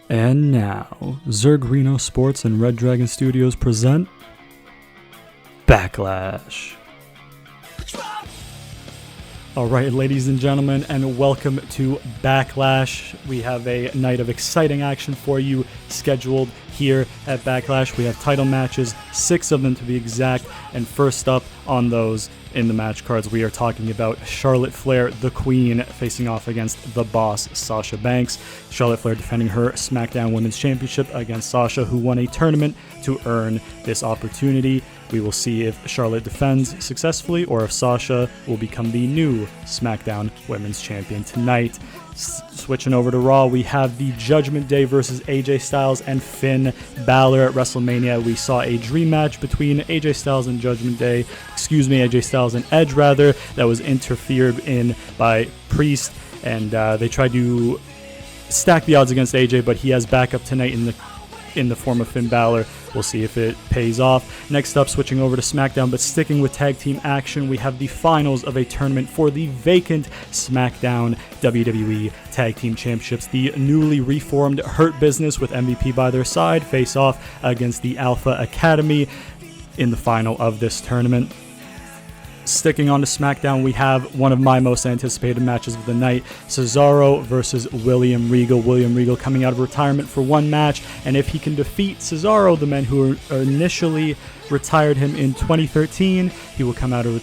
And now, Zurgrinosports and Red Dragon Studios present Backlash. Alright, ladies and gentlemen, and welcome to Backlash. We have a night of exciting action for you scheduled here at Backlash. We have title matches, 6 of them to be exact, and first up on those in the match cards, we are talking about Charlotte Flair, the Queen, facing off against the Boss, Sasha Banks. Charlotte Flair defending her Smackdown Women's Championship against Sasha, who won a tournament to earn this opportunity. We will see if Charlotte defends successfully or if Sasha will become the new Smackdown Women's Champion tonight. Switching over to Raw, we have the Judgment Day versus AJ Styles and Finn Balor at WrestleMania. We saw a dream match between AJ Styles and AJ Styles and Edge rather, that was interfered in by Priest, and they tried to stack the odds against AJ, but he has backup tonight in the form of Finn Balor. We'll see if it pays off. Next up, switching over to SmackDown, but sticking with tag team action, we have the finals of a tournament for the vacant SmackDown WWE Tag Team Championships. The newly reformed Hurt Business with MVP by their side face off against the Alpha Academy in the final of this tournament. Sticking on to SmackDown, we have one of my most anticipated matches of the night, Cesaro versus William Regal. William Regal coming out of retirement for one match, and if he can defeat Cesaro, the men who initially retired him in 2013, he will come out of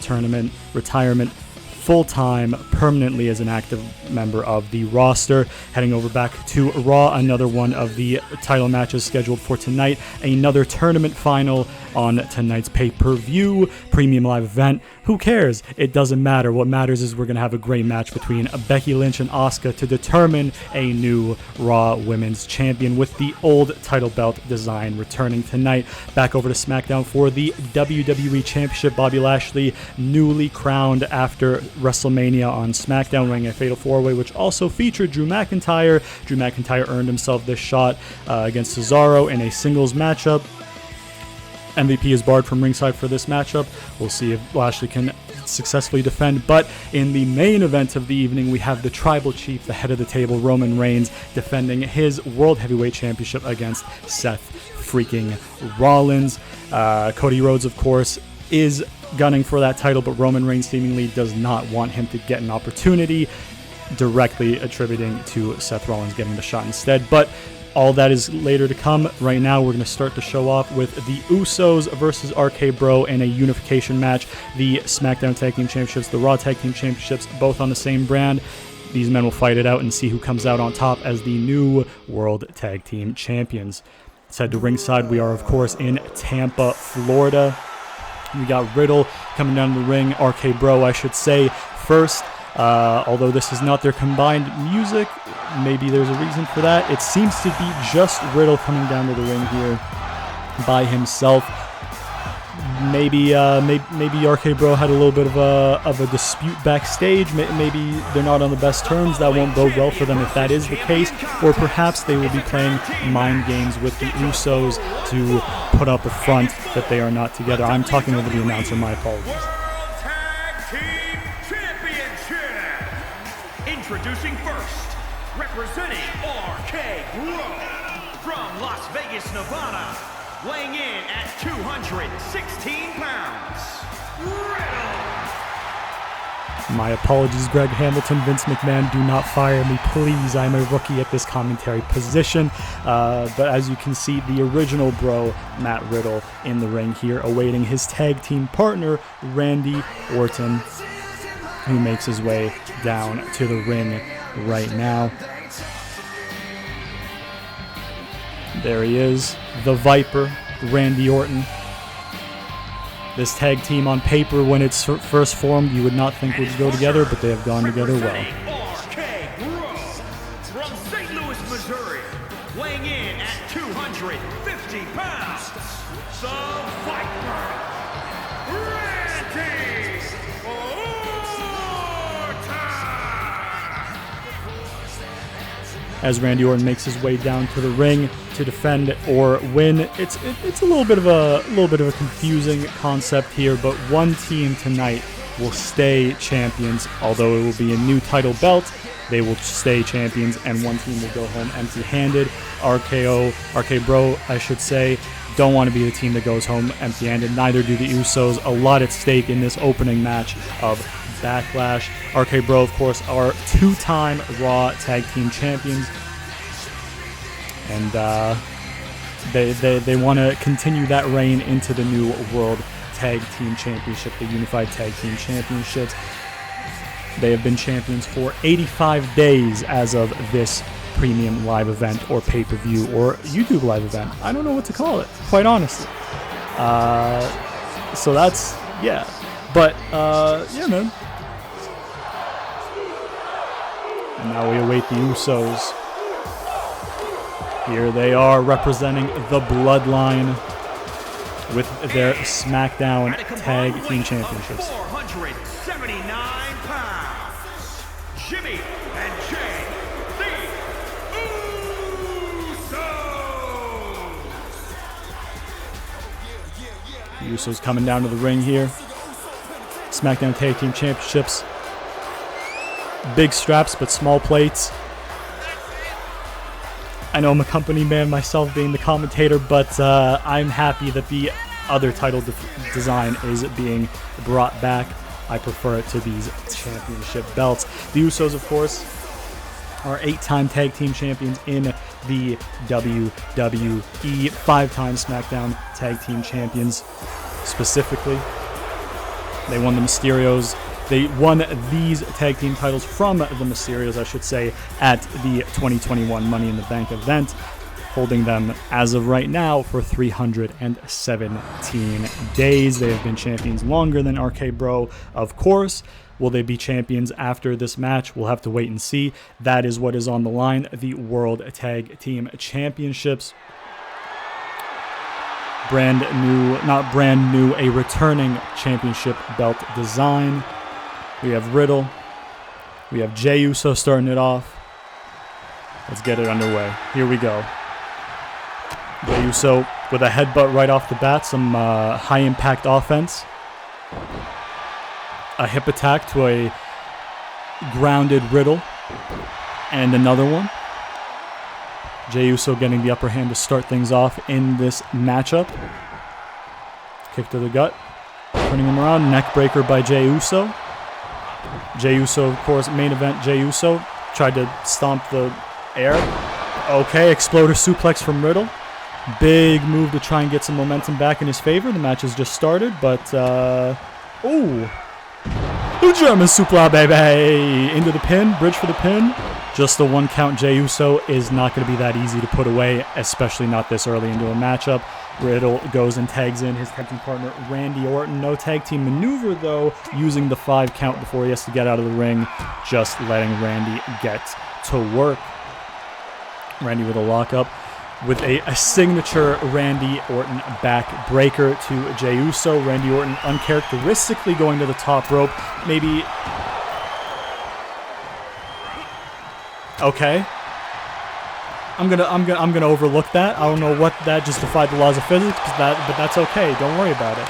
retirement full-time, permanently as an active member of the roster. Heading over back to Raw, another one of the title matches scheduled for tonight, another tournament final on tonight's pay-per-view premium live event. Who cares? It doesn't matter. What matters is we're going to have a great match between Becky Lynch and Asuka to determine a new Raw Women's Champion, with the old title belt design returning tonight. Back over to SmackDown for the WWE Championship. Bobby Lashley, newly crowned after WrestleMania on SmackDown, winning a Fatal 4-Way, which also featured Drew McIntyre. Drew McIntyre earned himself this shot against Cesaro in a singles matchup. MVP is barred from ringside for this matchup. We'll see if Lashley can successfully defend. But in the main event of the evening, we have the Tribal Chief, the head of the table, Roman Reigns, defending his World Heavyweight Championship against Seth freaking Rollins. Cody Rhodes, of course, is gunning for that title, but Roman Reigns seemingly does not want him to get an opportunity, directly attributing to Seth Rollins getting the shot instead. But all that is later to come. Right now, we're going to start the show off with the Usos versus RK Bro in a unification match. The SmackDown Tag Team Championships, the Raw Tag Team Championships, both on the same brand. These men will fight it out and see who comes out on top as the new World Tag Team Champions. Let's head to ringside. We are, of course, in Tampa, Florida. We got Riddle coming down the ring, RK Bro, I should say, first. Although this is not their combined music, maybe there's a reason for that. It seems to be just Riddle coming down to the ring here by himself. Maybe RK Bro had a little bit of a dispute backstage. Maybe they're not on the best terms. That won't bode well for them if that is the case. Or perhaps they will be playing mind games with the Usos to put up a front that they are not together. I'm talking over the announcer. My apologies. Introducing first, representing RK Bro, from Las Vegas, Nevada, weighing in at 216 pounds, Riddle. My apologies, Greg Hamilton, Vince McMahon, do not fire me, please. I'm a rookie at this commentary position. But as you can see, the original Bro, Matt Riddle, in the ring here, awaiting his tag team partner, Randy Orton, who makes his way down to the ring right now. There he is, the Viper, Randy Orton. This tag team on paper, when it's first formed, you would not think would go together, but they have gone together well. RK Bro, from St. Louis, Missouri, weighing in at 250 pounds, the Viper, Randy as Randy Orton makes his way down to the ring to defend or win. It's a little bit of a confusing concept here, but one team tonight will stay champions, although it will be a new title belt. They will stay champions, and one team will go home empty-handed. RK Bro, I should say, don't want to be the team that goes home empty-handed. Neither do the Usos. A lot at stake in this opening match of Backlash. RK Bro, of course, are two-time Raw Tag Team Champions, and they want to continue that reign into the new World Tag Team Championship, the Unified Tag Team Championships. They have been champions for 85 days as of this premium live event or pay-per-view or YouTube live event. I don't know what to call it, quite honestly. So that's, yeah. But, yeah, man. And now we await the Usos. Here they are representing the Bloodline with their Smackdown Tag Team Championships. 479 pounds, Jimmy and Jay, the Usos. The Usos coming down to the ring here. Smackdown Tag Team Championships. Big straps, but small plates. I know I'm a company man myself being the commentator, but I'm happy that the other title design is being brought back. I prefer it to these championship belts. The Usos, of course, are 8-time tag team champions in the WWE, 5-time SmackDown tag team champions specifically. They won the Mysterios. They won these tag team titles from the Mysterios, I should say, at the 2021 Money in the Bank event, holding them as of right now for 317 days. They have been champions longer than RK Bro, of course. Will they be champions after this match? We'll have to wait and see. That is what is on the line, the World Tag Team Championships. Brand new, not brand new, a returning championship belt design. We have Riddle. We have Jey Uso starting it off. Let's get it underway. Here we go. Jey Uso with a headbutt right off the bat. Some high-impact offense. A hip attack to a grounded Riddle. And another one. Jey Uso getting the upper hand to start things off in this matchup. Kick to the gut. Turning him around. Neck breaker by Jey Uso. Jey Uso, of course, main event. Jey Uso tried to stomp the air. Okay, exploder suplex from Riddle. Big move to try and get some momentum back in his favor. The match has just started, but, ooh. German suplex, baby. Into the pin, bridge for the pin. Just the one count. Jey Uso is not going to be that easy to put away, especially not this early into a matchup. Riddle goes and tags in his tag team partner, Randy Orton. No tag team maneuver, though, using the 5 count before he has to get out of the ring. Just letting Randy get to work. Randy with a lockup with a signature Randy Orton back breaker to Jey Uso. Randy Orton uncharacteristically going to the top rope. Maybe... Okay. I'm gonna overlook that. I don't know what that just defied the laws of physics, but that's okay. Don't worry about it.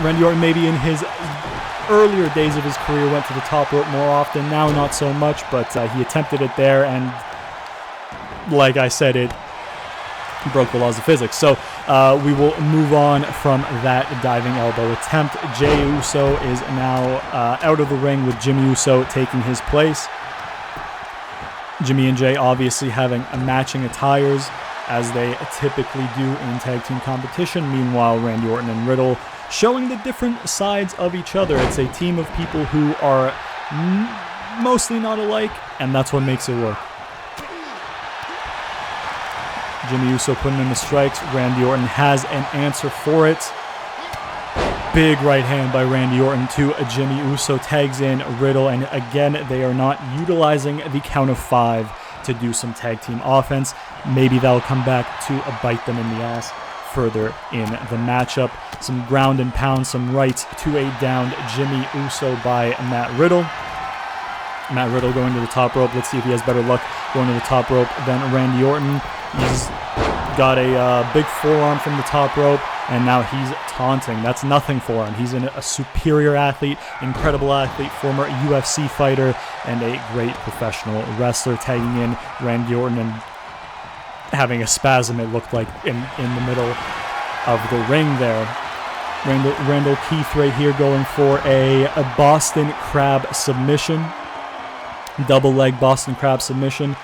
Randy Orton, maybe in his earlier days of his career, went to the top rope more often. Now not so much, but he attempted it there, and like I said, it broke the laws of physics. So we will move on from that diving elbow attempt. Jey Uso is now out of the ring with Jimmy Uso taking his place. Jimmy and Jay obviously having matching attires as they typically do in tag team competition. Meanwhile, Randy Orton and Riddle showing the different sides of each other. It's a team of people who are mostly not alike, and that's what makes it work. Jimmy Uso putting in the strikes. Randy Orton has an answer for it. Big right hand by Randy Orton to Jimmy Uso. Tags in Riddle, and again, they are not utilizing the count of 5 to do some tag team offense. Maybe that'll come back to bite them in the ass further in the matchup. Some ground and pound, some rights to a downed Jimmy Uso by Matt Riddle. Matt Riddle going to the top rope. Let's see if he has better luck going to the top rope than Randy Orton. He's got a big forearm from the top rope. and now he's taunting. That's nothing for him. He's a superior athlete, incredible athlete, former UFC fighter, and a great professional wrestler. Tagging in Randy Orton and having a spasm, it looked like, in the middle of the ring there. Randall Keith right here going for a Boston Crab submission. Double leg Boston Crab submission.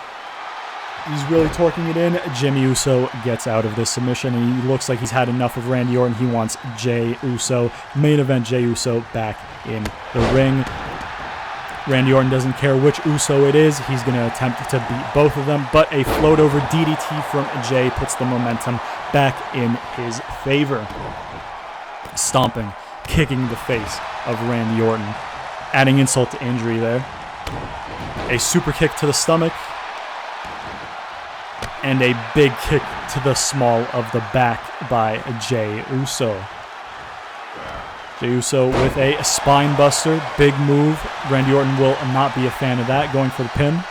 He's really torquing it in. Jimmy Uso gets out of this submission, and he looks like he's had enough of Randy Orton. He wants Jey Uso. Main event Jey Uso back in the ring. Randy Orton doesn't care which Uso it is. He's going to attempt to beat both of them, but a float over DDT from Jey puts the momentum back in his favor. Stomping, kicking the face of Randy Orton, adding insult to injury there. A super kick to the stomach, and a big kick to the small of the back by Jey Uso. Jey Uso with a spine buster, big move. Randy Orton will not be a fan of that, going for the pin.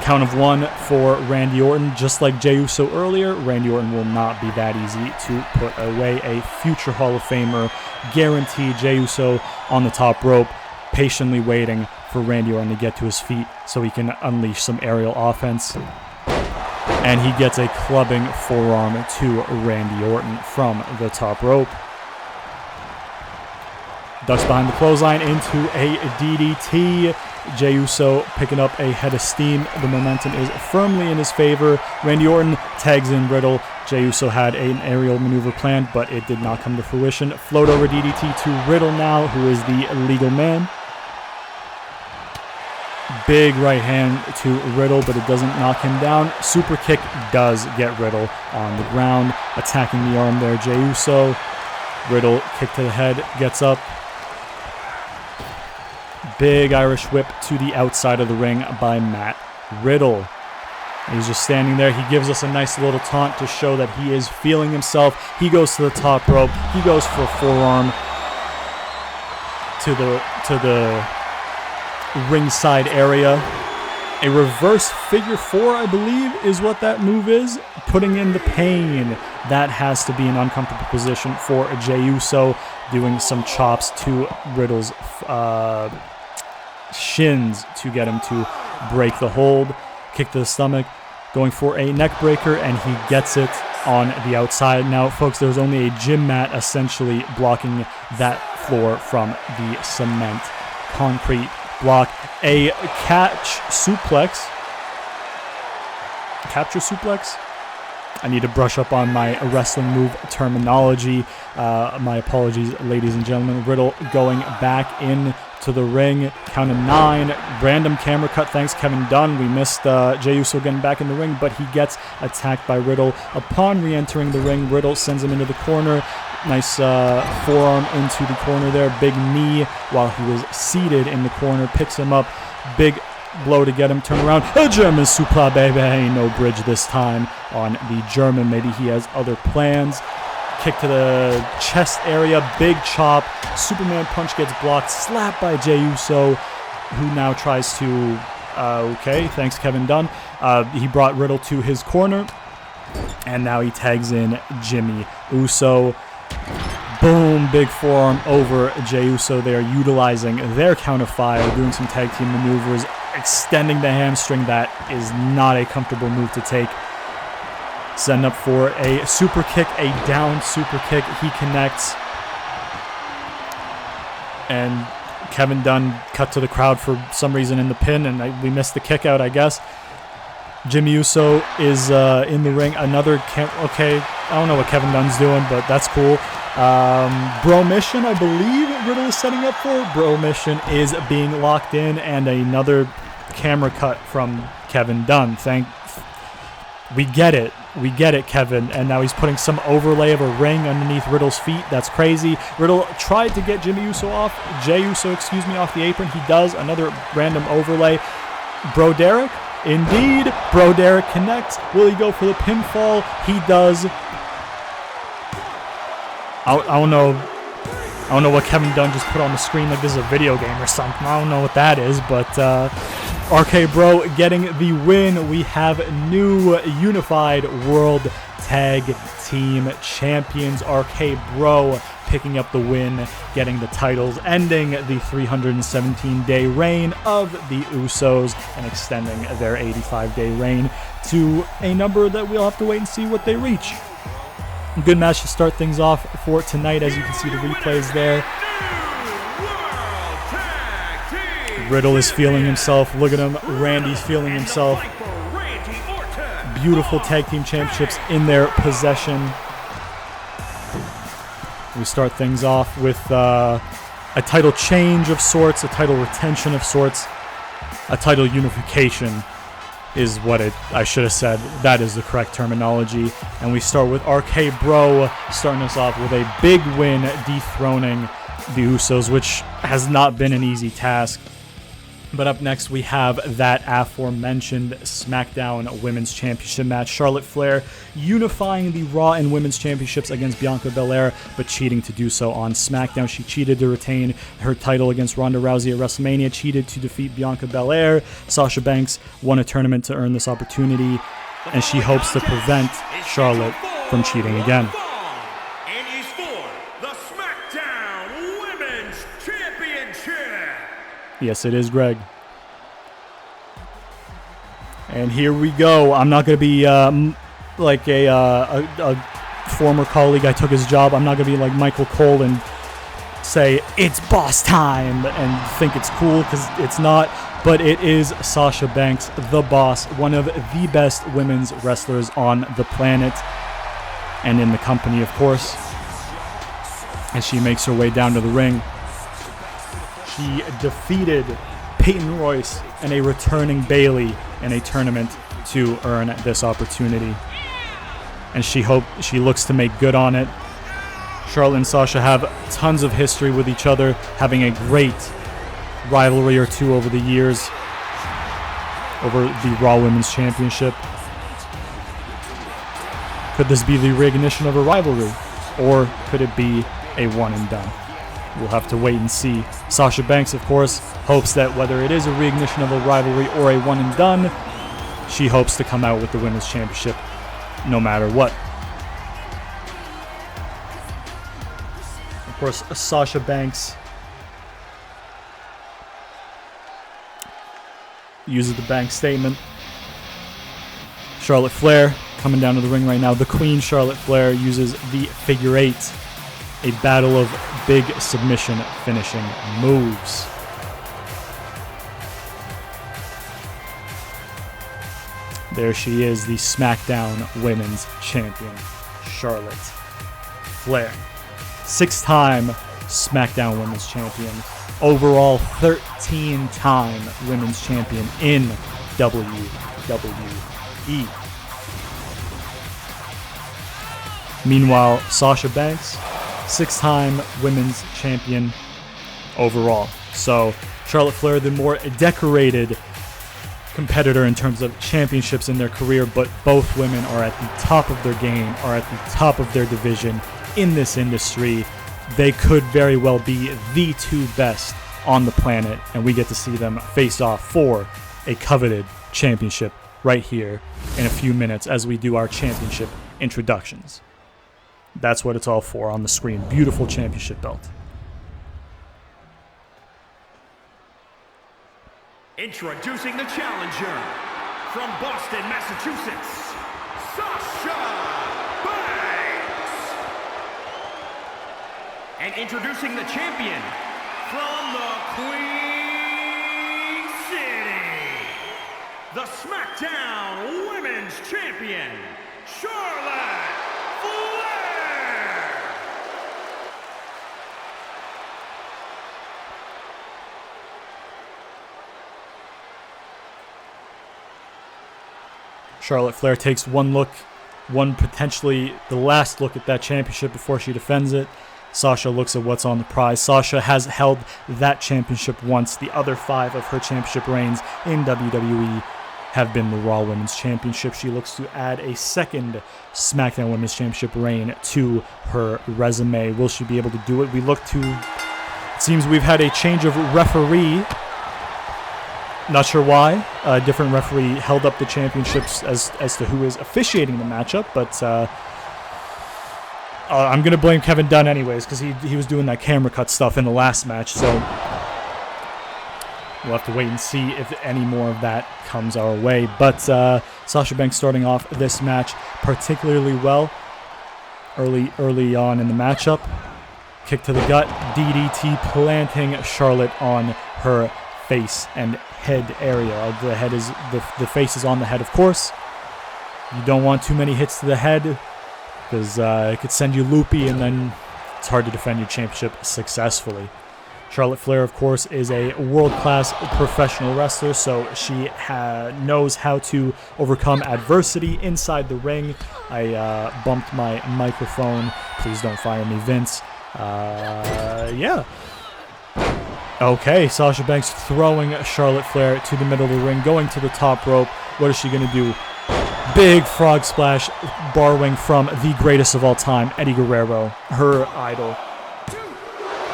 Count of one for Randy Orton. Just like Jey Uso earlier, Randy Orton will not be that easy to put away. A future Hall of Famer, guaranteed. Jey Uso on the top rope, patiently waiting for Randy Orton to get to his feet so he can unleash some aerial offense. And he gets a clubbing forearm to Randy Orton from the top rope. Ducks behind the clothesline into a DDT. Jey Uso picking up a head of steam. The momentum is firmly in his favor. Randy Orton tags in Riddle. Jey Uso had an aerial maneuver planned, but it did not come to fruition. Float over DDT to Riddle now, who is the legal man. Big right hand to Riddle, but it doesn't knock him down. Super kick does get Riddle on the ground. Attacking the arm there, Jey Uso. Riddle, kick to the head, gets up. Big Irish whip to the outside of the ring by Matt Riddle. He's just standing there. He gives us a nice little taunt to show that he is feeling himself. He goes to the top rope. He goes for a forearm to the ringside area. A reverse figure four, I believe, is what that move is. Putting in the pain. That has to be an uncomfortable position for Jey Uso. Doing some chops to Riddle's shins to get him to break the hold. Kick to the stomach. Going for a neck breaker, and he gets it on the outside. Now, folks, there's only a gym mat essentially blocking that floor from the cement concrete block. A catch suplex. Capture suplex? I need to brush up on my wrestling move terminology. My apologies, ladies and gentlemen. Riddle going back in to the ring. Count of 9. Random camera cut. Thanks, Kevin Dunn. We missed Jey Uso getting back in the ring, but he gets attacked by Riddle. Upon re-entering the ring, Riddle sends him into the corner. Nice forearm into the corner there. Big knee while he was seated in the corner. Picks him up. Big blow to get him. Turn around. A German suplex, baby. No bridge this time on the German. Maybe he has other plans. Kick to the chest area. Big chop. Superman punch gets blocked. Slap by Jey Uso, who now tries to... okay, thanks, Kevin Dunn. He brought Riddle to his corner. And now he tags in Jimmy Uso. Boom, big forearm over Jey Uso. They are utilizing their count of 5, doing some tag team maneuvers, extending the hamstring. That is not a comfortable move to take. Setting up for a super kick, a down super kick. He connects. And Kevin Dunn cut to the crowd for some reason in the pin, and we missed the kick out, I guess. Jimmy Uso is in the ring. Another okay, I don't know what Kevin Dunn's doing, but that's cool. Bro Mission, I believe Riddle is setting up for. Bro Mission is being locked in, and another camera cut from Kevin Dunn. We get it, Kevin. And now he's putting some overlay of a ring underneath Riddle's feet. That's crazy. Riddle tried to get Jey Uso off the apron. He does. Another random overlay. Bro Derek. Indeed, Bro Derek connects. Will he go for the pinfall? He does. I don't know what Kevin Dunn just put on the screen like this is a video game or something. I don't know what that is, but RK Bro getting the win. We have new unified world Tag Team Champions. RK Bro picking up the win, getting the titles, ending the 317-day reign of the Usos and extending their 85-day reign to a number that we'll have to wait and see what they reach. Good match to start things off for tonight, as you can see the replays there. Riddle is feeling himself. Look at him. Randy's feeling himself. Beautiful tag team championships in their possession. We start things off with a title change of sorts, a title retention of sorts, a title unification is what I should have said. That is the correct terminology. And we start with RK Bro starting us off with a big win, dethroning the Usos, which has not been an easy task. But up next, we have that aforementioned SmackDown Women's Championship match. Charlotte Flair unifying the Raw and Women's Championships against Bianca Belair, but cheating to do so on SmackDown. She cheated to retain her title against Ronda Rousey at WrestleMania, cheated to defeat Bianca Belair. Sasha Banks won a tournament to earn this opportunity, and she hopes to prevent Charlotte from cheating again. Yes, it is, Greg. And here we go. I'm not going to be like a former colleague. I took his job. I'm not going to be like Michael Cole and say, it's boss time, and think it's cool, because it's not. But it is Sasha Banks, the boss, one of the best women's wrestlers on the planet, and in the company, of course. As she makes her way down to the ring. She defeated Peyton Royce and a returning Bayley in a tournament to earn this opportunity. And she looks to make good on it. Charlotte and Sasha have tons of history with each other, having a great rivalry or two over the years over the Raw Women's Championship. Could this be the reignition of a rivalry? Or could it be a one and done? We'll have to wait and see. Sasha Banks, of course, hopes that whether it is a reignition of a rivalry or a one and done, she hopes to come out with the Women's Championship no matter what. Of course, Sasha Banks uses the bank statement. Charlotte Flair coming down to the ring right now. The Queen Charlotte Flair uses the figure eight. A battle of big submission finishing moves. There she is, the SmackDown Women's Champion, Charlotte Flair. 6-time SmackDown Women's Champion. Overall 13-time Women's Champion in WWE. Meanwhile, Sasha Banks, 6-time Women's Champion overall. So Charlotte Flair, the more decorated competitor in terms of championships in their career, but both women are at the top of their game, are at the top of their division in this industry. They could very well be the two best on the planet, and we get to see them face off for a coveted championship right here in a few minutes as we do our championship introductions. That's what it's all for on the screen. Beautiful championship belt. Introducing the challenger from Boston, Massachusetts, Sasha Banks. And introducing the champion from the Queen City, the SmackDown Women's Champion, Charlotte Flair. Charlotte Flair takes one look, potentially the last look at that championship before she defends it. Sasha looks at what's on the prize. Sasha has held that championship once. The other 5 of her championship reigns in WWE have been the Raw Women's Championship. She looks to add a second SmackDown Women's Championship reign to her resume. Will she be able to do it? It seems we've had a change of referee Not sure why. A different referee held up the championships as to who is officiating the matchup, but I'm going to blame Kevin Dunn anyways because he was doing that camera cut stuff in the last match, so we'll have to wait and see if any more of that comes our way. But Sasha Banks starting off this match particularly well early on in the matchup. Kick to the gut, DDT planting Charlotte on her face and head area. The head is the face is on the head, of course. You don't want too many hits to the head because it could send you loopy, and then it's hard to defend your championship successfully. Charlotte Flair, of course, is a world-class professional wrestler, so she knows how to overcome adversity inside the ring. I bumped my microphone. Please don't fire me, Vince. Yeah. Okay, Sasha Banks throwing Charlotte Flair to the middle of the ring, going to the top rope. What is she going to do? Big frog splash, borrowing from the greatest of all time, Eddie Guerrero, her idol.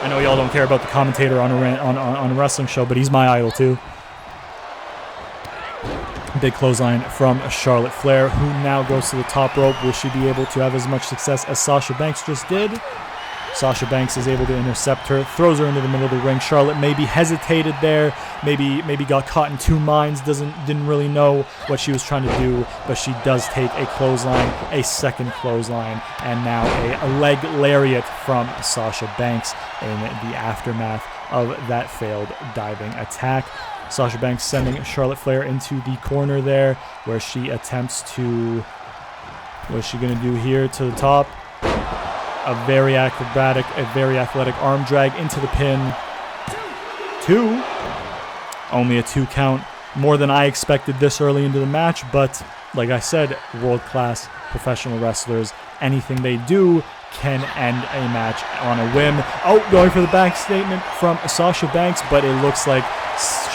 I know y'all don't care about the commentator on a wrestling show, but he's my idol too. Big clothesline from Charlotte Flair, who now goes to the top rope. Will she be able to have as much success as Sasha Banks just did? Sasha Banks is able to intercept her, throws her into the middle of the ring. Charlotte maybe hesitated there, maybe got caught in two minds, didn't really know what she was trying to do, but she does take a clothesline, a second clothesline, and now a leg lariat from Sasha Banks in the aftermath of that failed diving attack. Sasha Banks sending Charlotte Flair into the corner there, where she attempts to... What's she going to do here to the top? A very acrobatic, a very athletic arm drag into the pin. 2. Only a 2 count. More than I expected this early into the match, but like I said, world-class professional wrestlers, anything they do can end a match on a whim. Oh, going for the back statement from Sasha Banks, but it looks like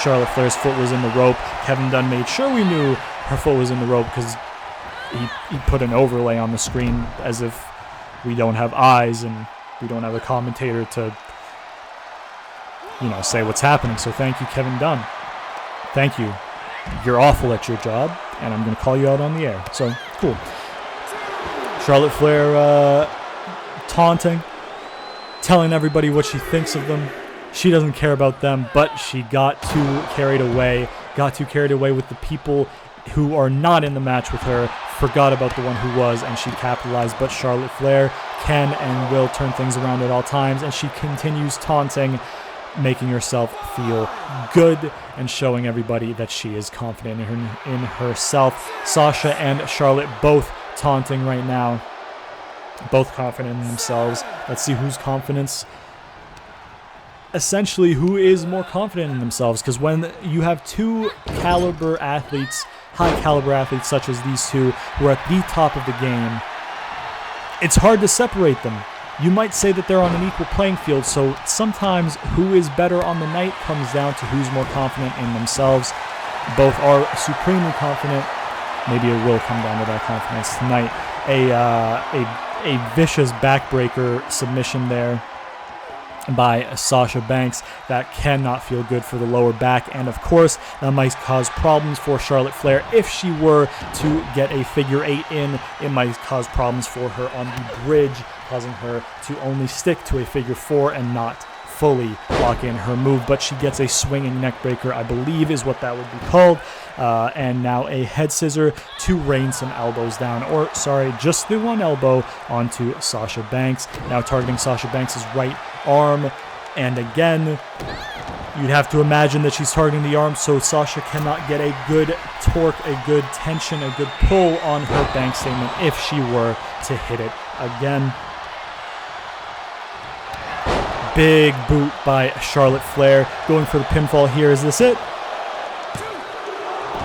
Charlotte Flair's foot was in the rope. Kevin Dunn made sure we knew her foot was in the rope because he put an overlay on the screen as if we don't have eyes and we don't have a commentator to, say what's happening. So thank you, Kevin Dunn. Thank you. You're awful at your job, and I'm going to call you out on the air. So, cool. Charlotte Flair taunting, telling everybody what she thinks of them. She doesn't care about them, but she got too carried away with the people who are not in the match with her, forgot about the one who was, and she capitalized. But Charlotte Flair can and will turn things around at all times, and she continues taunting, making herself feel good and showing everybody that she is confident in herself. Sasha and Charlotte both taunting right now, both confident in themselves. Let's see whose confidence... Essentially, who is more confident in themselves, because when you have two high caliber athletes such as these two, who are at the top of the game, it's hard to separate them. You might say that they're on an equal playing field, so sometimes who is better on the night comes down to who's more confident in themselves. Both are supremely confident. Maybe it will come down to that confidence tonight. A vicious backbreaker submission there by Sasha Banks that cannot feel good for the lower back, and of course that might cause problems for Charlotte Flair. If she were to get a figure 8 in, it might cause problems for her on the bridge, causing her to only stick to a figure 4 and not fully lock in her move. But she gets a swinging neck breaker, I believe is what that would be called, and now a head scissor to rain some elbows down, or sorry, just the one elbow onto Sasha Banks, now targeting Sasha Banks' right arm. And again, you'd have to imagine that she's targeting the arm, so Sasha cannot get a good torque, a good tension, a good pull on her bank statement if she were to hit it again. Big boot by Charlotte Flair, going for the pinfall here. Is this it?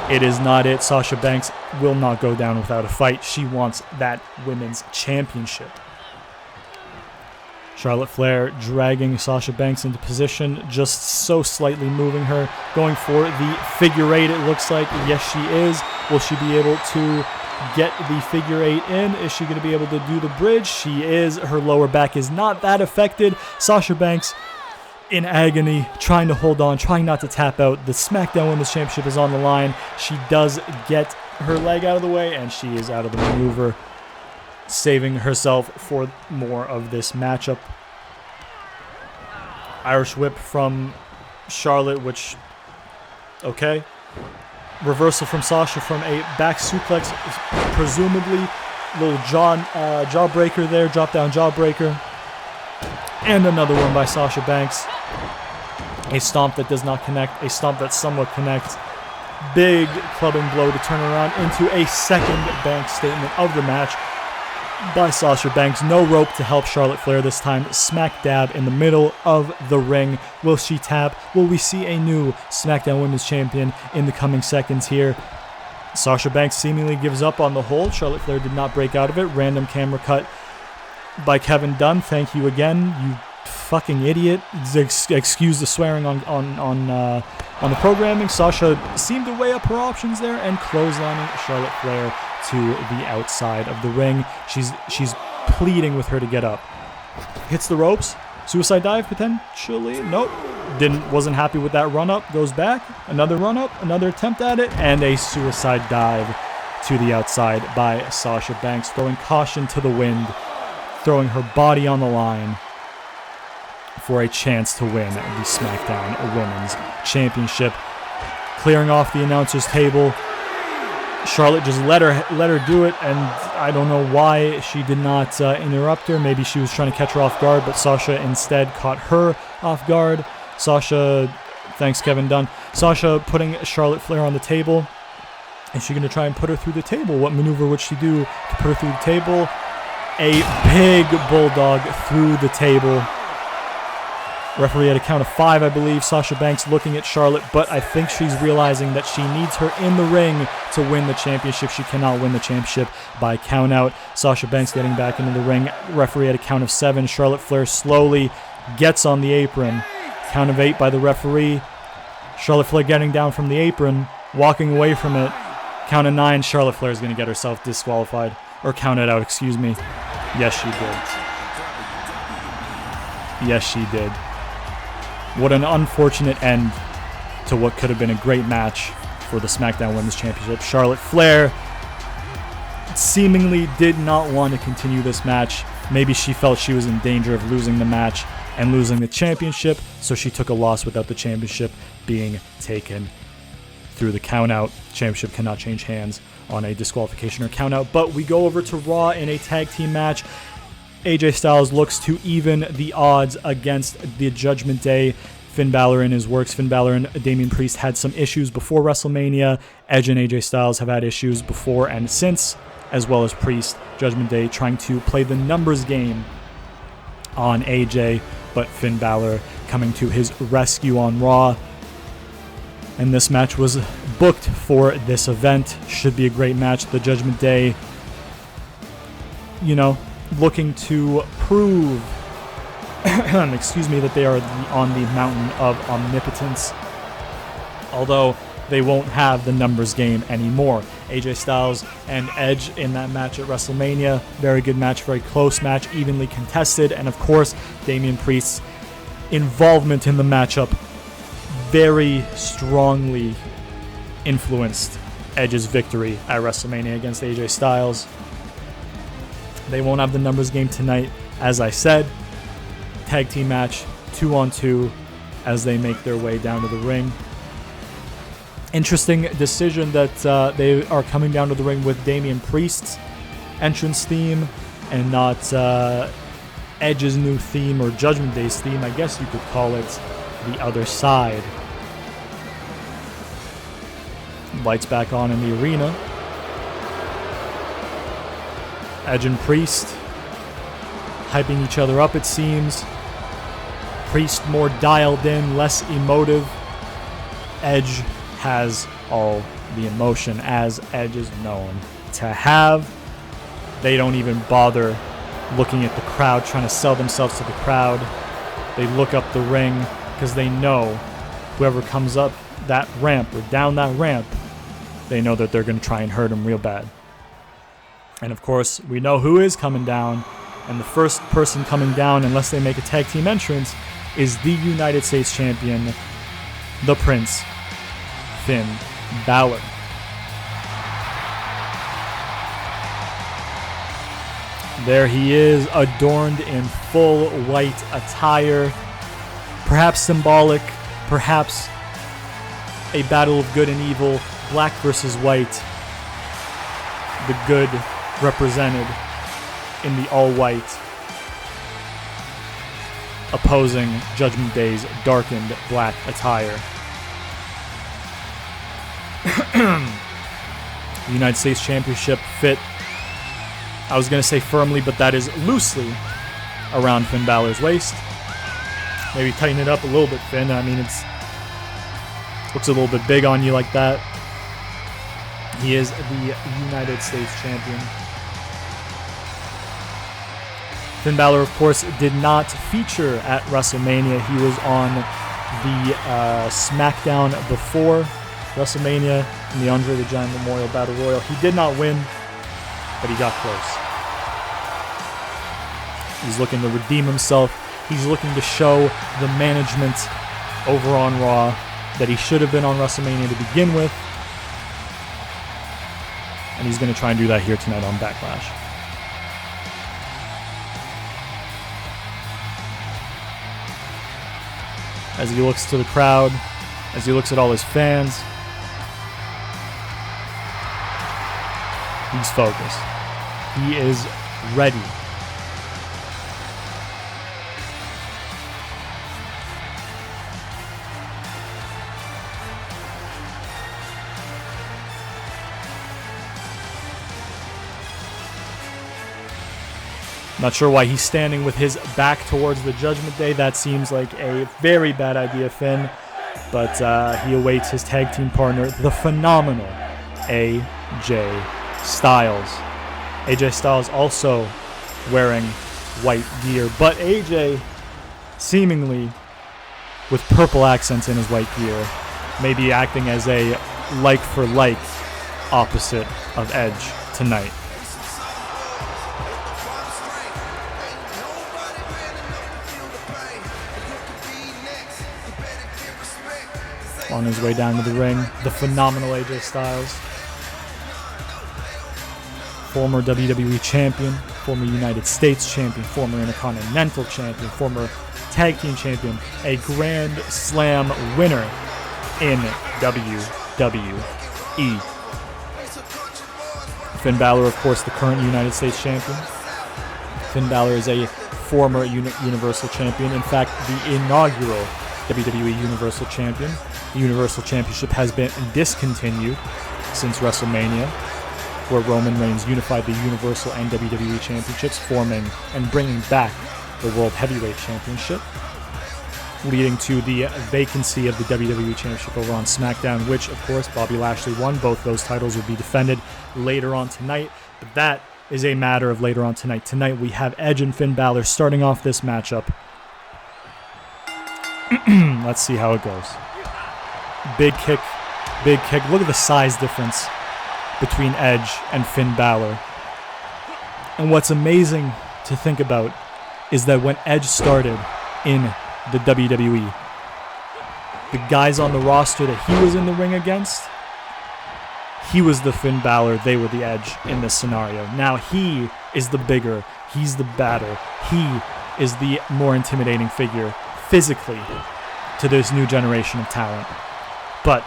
It is not it. Sasha Banks will not go down without a fight. She wants that women's championship. Charlotte Flair dragging Sasha Banks into position, just so slightly moving her, going for the figure 8, it looks like. Yes, she is. Will she be able to get the figure 8 in? Is she going to be able to do the bridge? She is. Her lower back is not that affected. Sasha Banks in agony, trying to hold on, trying not to tap out. The SmackDown Women's Championship is on the line. She does get her leg out of the way, and she is out of the maneuver, saving herself for more of this matchup. Irish whip from Charlotte, which, okay. Reversal from Sasha from a back suplex, presumably. Little jawbreaker there, drop down jawbreaker. And another one by Sasha Banks. A stomp that does not connect, a stomp that somewhat connects. Big clubbing blow to turn around into a second Banks statement of the match by Sasha Banks. No rope to help Charlotte Flair this time. Smack dab in the middle of the ring. Will she tap? Will we see a new SmackDown Women's Champion in the coming seconds here? Sasha Banks seemingly gives up on the hold. Charlotte Flair did not break out of it. Random camera cut by Kevin Dunn. Thank you again, you fucking idiot. Excuse the swearing on the programming. Sasha seemed to weigh up her options there and clotheslining Charlotte Flair to the outside of the ring. She's pleading with her to get up. Hits the ropes. Suicide dive potentially. Nope. Wasn't happy with that run up. Goes back. Another run up. Another attempt at it. And a suicide dive to the outside by Sasha Banks, throwing caution to the wind, throwing her body on the line for a chance to win the SmackDown Women's Championship. Clearing off the announcer's table. Charlotte just let her do it, and I don't know why she did not interrupt her. Maybe she was trying to catch her off guard, but Sasha instead caught her off guard. Sasha, thanks Kevin Dunn. Sasha putting Charlotte Flair on the table. Is she going to try and put her through the table? What maneuver would she do to put her through the table? A big bulldog through the table. Referee at a count of 5, I believe. Sasha Banks looking at Charlotte, but I think she's realizing that she needs her in the ring to win the championship. She cannot win the championship by count out. Sasha Banks getting back into the ring. Referee at a count of 7. Charlotte Flair slowly gets on the apron. Count of 8 by the referee. Charlotte Flair getting down from the apron, walking away from it. Count of 9. Charlotte Flair is going to get herself disqualified. Or counted out, excuse me. Yes, she did. Yes, she did. What an unfortunate end to what could have been a great match for the SmackDown Women's Championship. Charlotte Flair seemingly did not want to continue this match. Maybe she felt she was in danger of losing the match and losing the championship, so she took a loss without the championship being taken through the countout. Championship cannot change hands on a disqualification or countout. But we go over to Raw in a tag team match. AJ Styles looks to even the odds against the Judgment Day. Finn Balor in his works. Finn Balor and Damian Priest had some issues before WrestleMania. Edge and AJ Styles have had issues before and since, as well as Priest. Judgment Day trying to play the numbers game on AJ, but Finn Balor coming to his rescue on Raw. And this match was booked for this event. Should be a great match. The Judgment Day, looking to prove, excuse me, that they are on the mountain of omnipotence. Although they won't have the numbers game anymore. AJ Styles and Edge in that match at WrestleMania. Very good match, very close match, evenly contested. And of course, Damian Priest's involvement in the matchup very strongly influenced Edge's victory at WrestleMania against AJ Styles. They won't have the numbers game tonight, as I said. Tag team match, 2-on-2, as they make their way down to the ring. Interesting decision that they are coming down to the ring with Damian Priest's entrance theme and not Edge's new theme or Judgment Day's theme. I guess you could call it the other side. Lights back on in the arena. Edge and Priest hyping each other up, it seems. Priest more dialed in, less emotive. Edge has all the emotion, as Edge is known to have. They don't even bother looking at the crowd, trying to sell themselves to the crowd. They look up the ring because they know whoever comes up that ramp or down that ramp, they know that they're going to try and hurt him real bad. And of course, we know who is coming down. And the first person coming down, unless they make a tag team entrance, is the United States Champion, the Prince, Finn Balor. There he is, adorned in full white attire, perhaps symbolic, perhaps a battle of good and evil, black versus white, the good represented in the all-white, opposing Judgment Day's darkened black attire. The United States Championship fit, I was going to say firmly, but that is loosely around Finn Balor's waist. Maybe tighten it up a little bit, Finn. I mean, it's looks a little bit big on you like that. He is the United States Champion. Finn Balor, of course, did not feature at WrestleMania. He was on the Smackdown before WrestleMania in the Andre the Giant Memorial Battle Royal. He did not win, but he got close. He's looking to redeem himself. He's looking to show the management over on Raw that he should have been on WrestleMania to begin with. And he's going to try and do that here tonight on Backlash. As he looks to the crowd, as he looks at all his fans, he's focused. He is ready. Not sure why he's standing with his back towards the Judgment Day. That seems like a very bad idea, Finn. But he awaits his tag team partner, the phenomenal AJ Styles. AJ Styles also wearing white gear, but AJ seemingly with purple accents in his white gear, maybe acting as a like-for-like opposite of Edge tonight. On his way down to the ring, the phenomenal AJ Styles. Former WWE Champion, former United States Champion, former Intercontinental Champion, former Tag Team Champion, a Grand Slam winner in WWE. Finn Balor, of course, the current United States Champion. Finn Balor is a former Universal Champion. In fact, the inaugural WWE Universal Champion. The Universal Championship has been discontinued since WrestleMania, where Roman Reigns unified the Universal and WWE Championships, forming and bringing back the World Heavyweight Championship, leading to the vacancy of the WWE Championship over on SmackDown, which, of course, Bobby Lashley won. Both those titles will be defended later on tonight, but that is a matter of later on tonight. Tonight, we have Edge and Finn Balor starting off this matchup. Let's see how it goes. Big kick, big kick. Look at the size difference between Edge and Finn Balor. And what's amazing to think about is that when Edge started in the WWE, the guys on the roster that he was in the ring against, he was the Finn Balor, they were the Edge in this scenario. Now he is the bigger, he's the badder, he is the more intimidating figure physically to this new generation of talent. But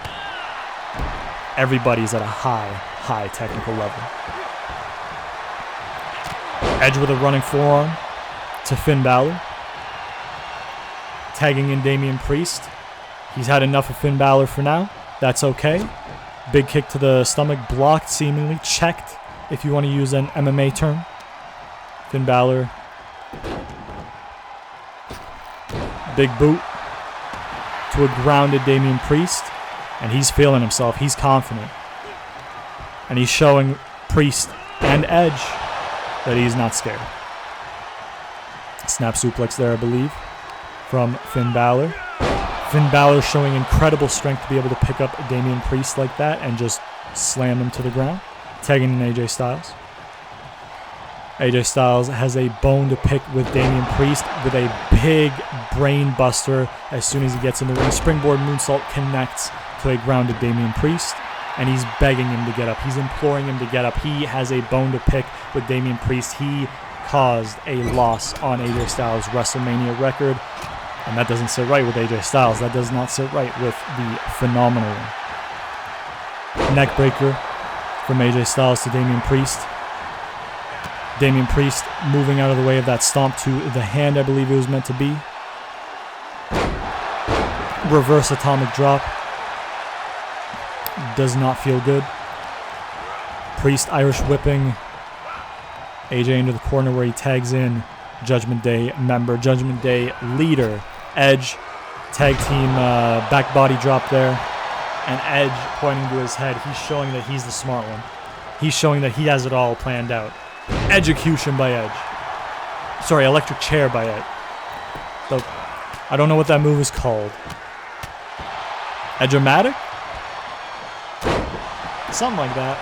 everybody's at a high technical level. Edge with a running forearm to Finn Balor. Tagging in Damian Priest. He's had enough of Finn Balor for now. That's okay. Big kick to the stomach, blocked seemingly, checked, if you want to use an MMA term. Finn Balor. Big boot to a grounded Damian Priest. And he's feeling himself. He's confident. And he's showing Priest and Edge that he's not scared. Snap suplex there, I believe, from Finn Balor. Finn Balor showing incredible strength to be able to pick up Damian Priest like that and just slam him to the ground. Tagging in AJ Styles. AJ Styles has a bone to pick with Damian Priest with a big brain buster as soon as he gets in the ring. Springboard moonsault connects to a grounded Damian Priest, and he's begging him to get up. He's imploring him to get up. He has a bone to pick with Damian Priest. He caused a loss on AJ Styles' WrestleMania record, and that doesn't sit right with AJ Styles. That does not sit right with the phenomenal neckbreaker from AJ Styles to Damian Priest. Damian Priest moving out of the way of that stomp to the hand, I believe it was meant to be. Reverse atomic drop. Does not feel good. Priest Irish whipping AJ into the corner where he tags in Judgment Day member, Judgment Day leader, Edge. Tag team back body drop there. And Edge pointing to his head. He's showing that he's the smart one. He's showing that he has it all planned out. Execution by Edge. Sorry, electric chair by Edge. So, I don't know what that move is called. Edge-o-matic? Something like that.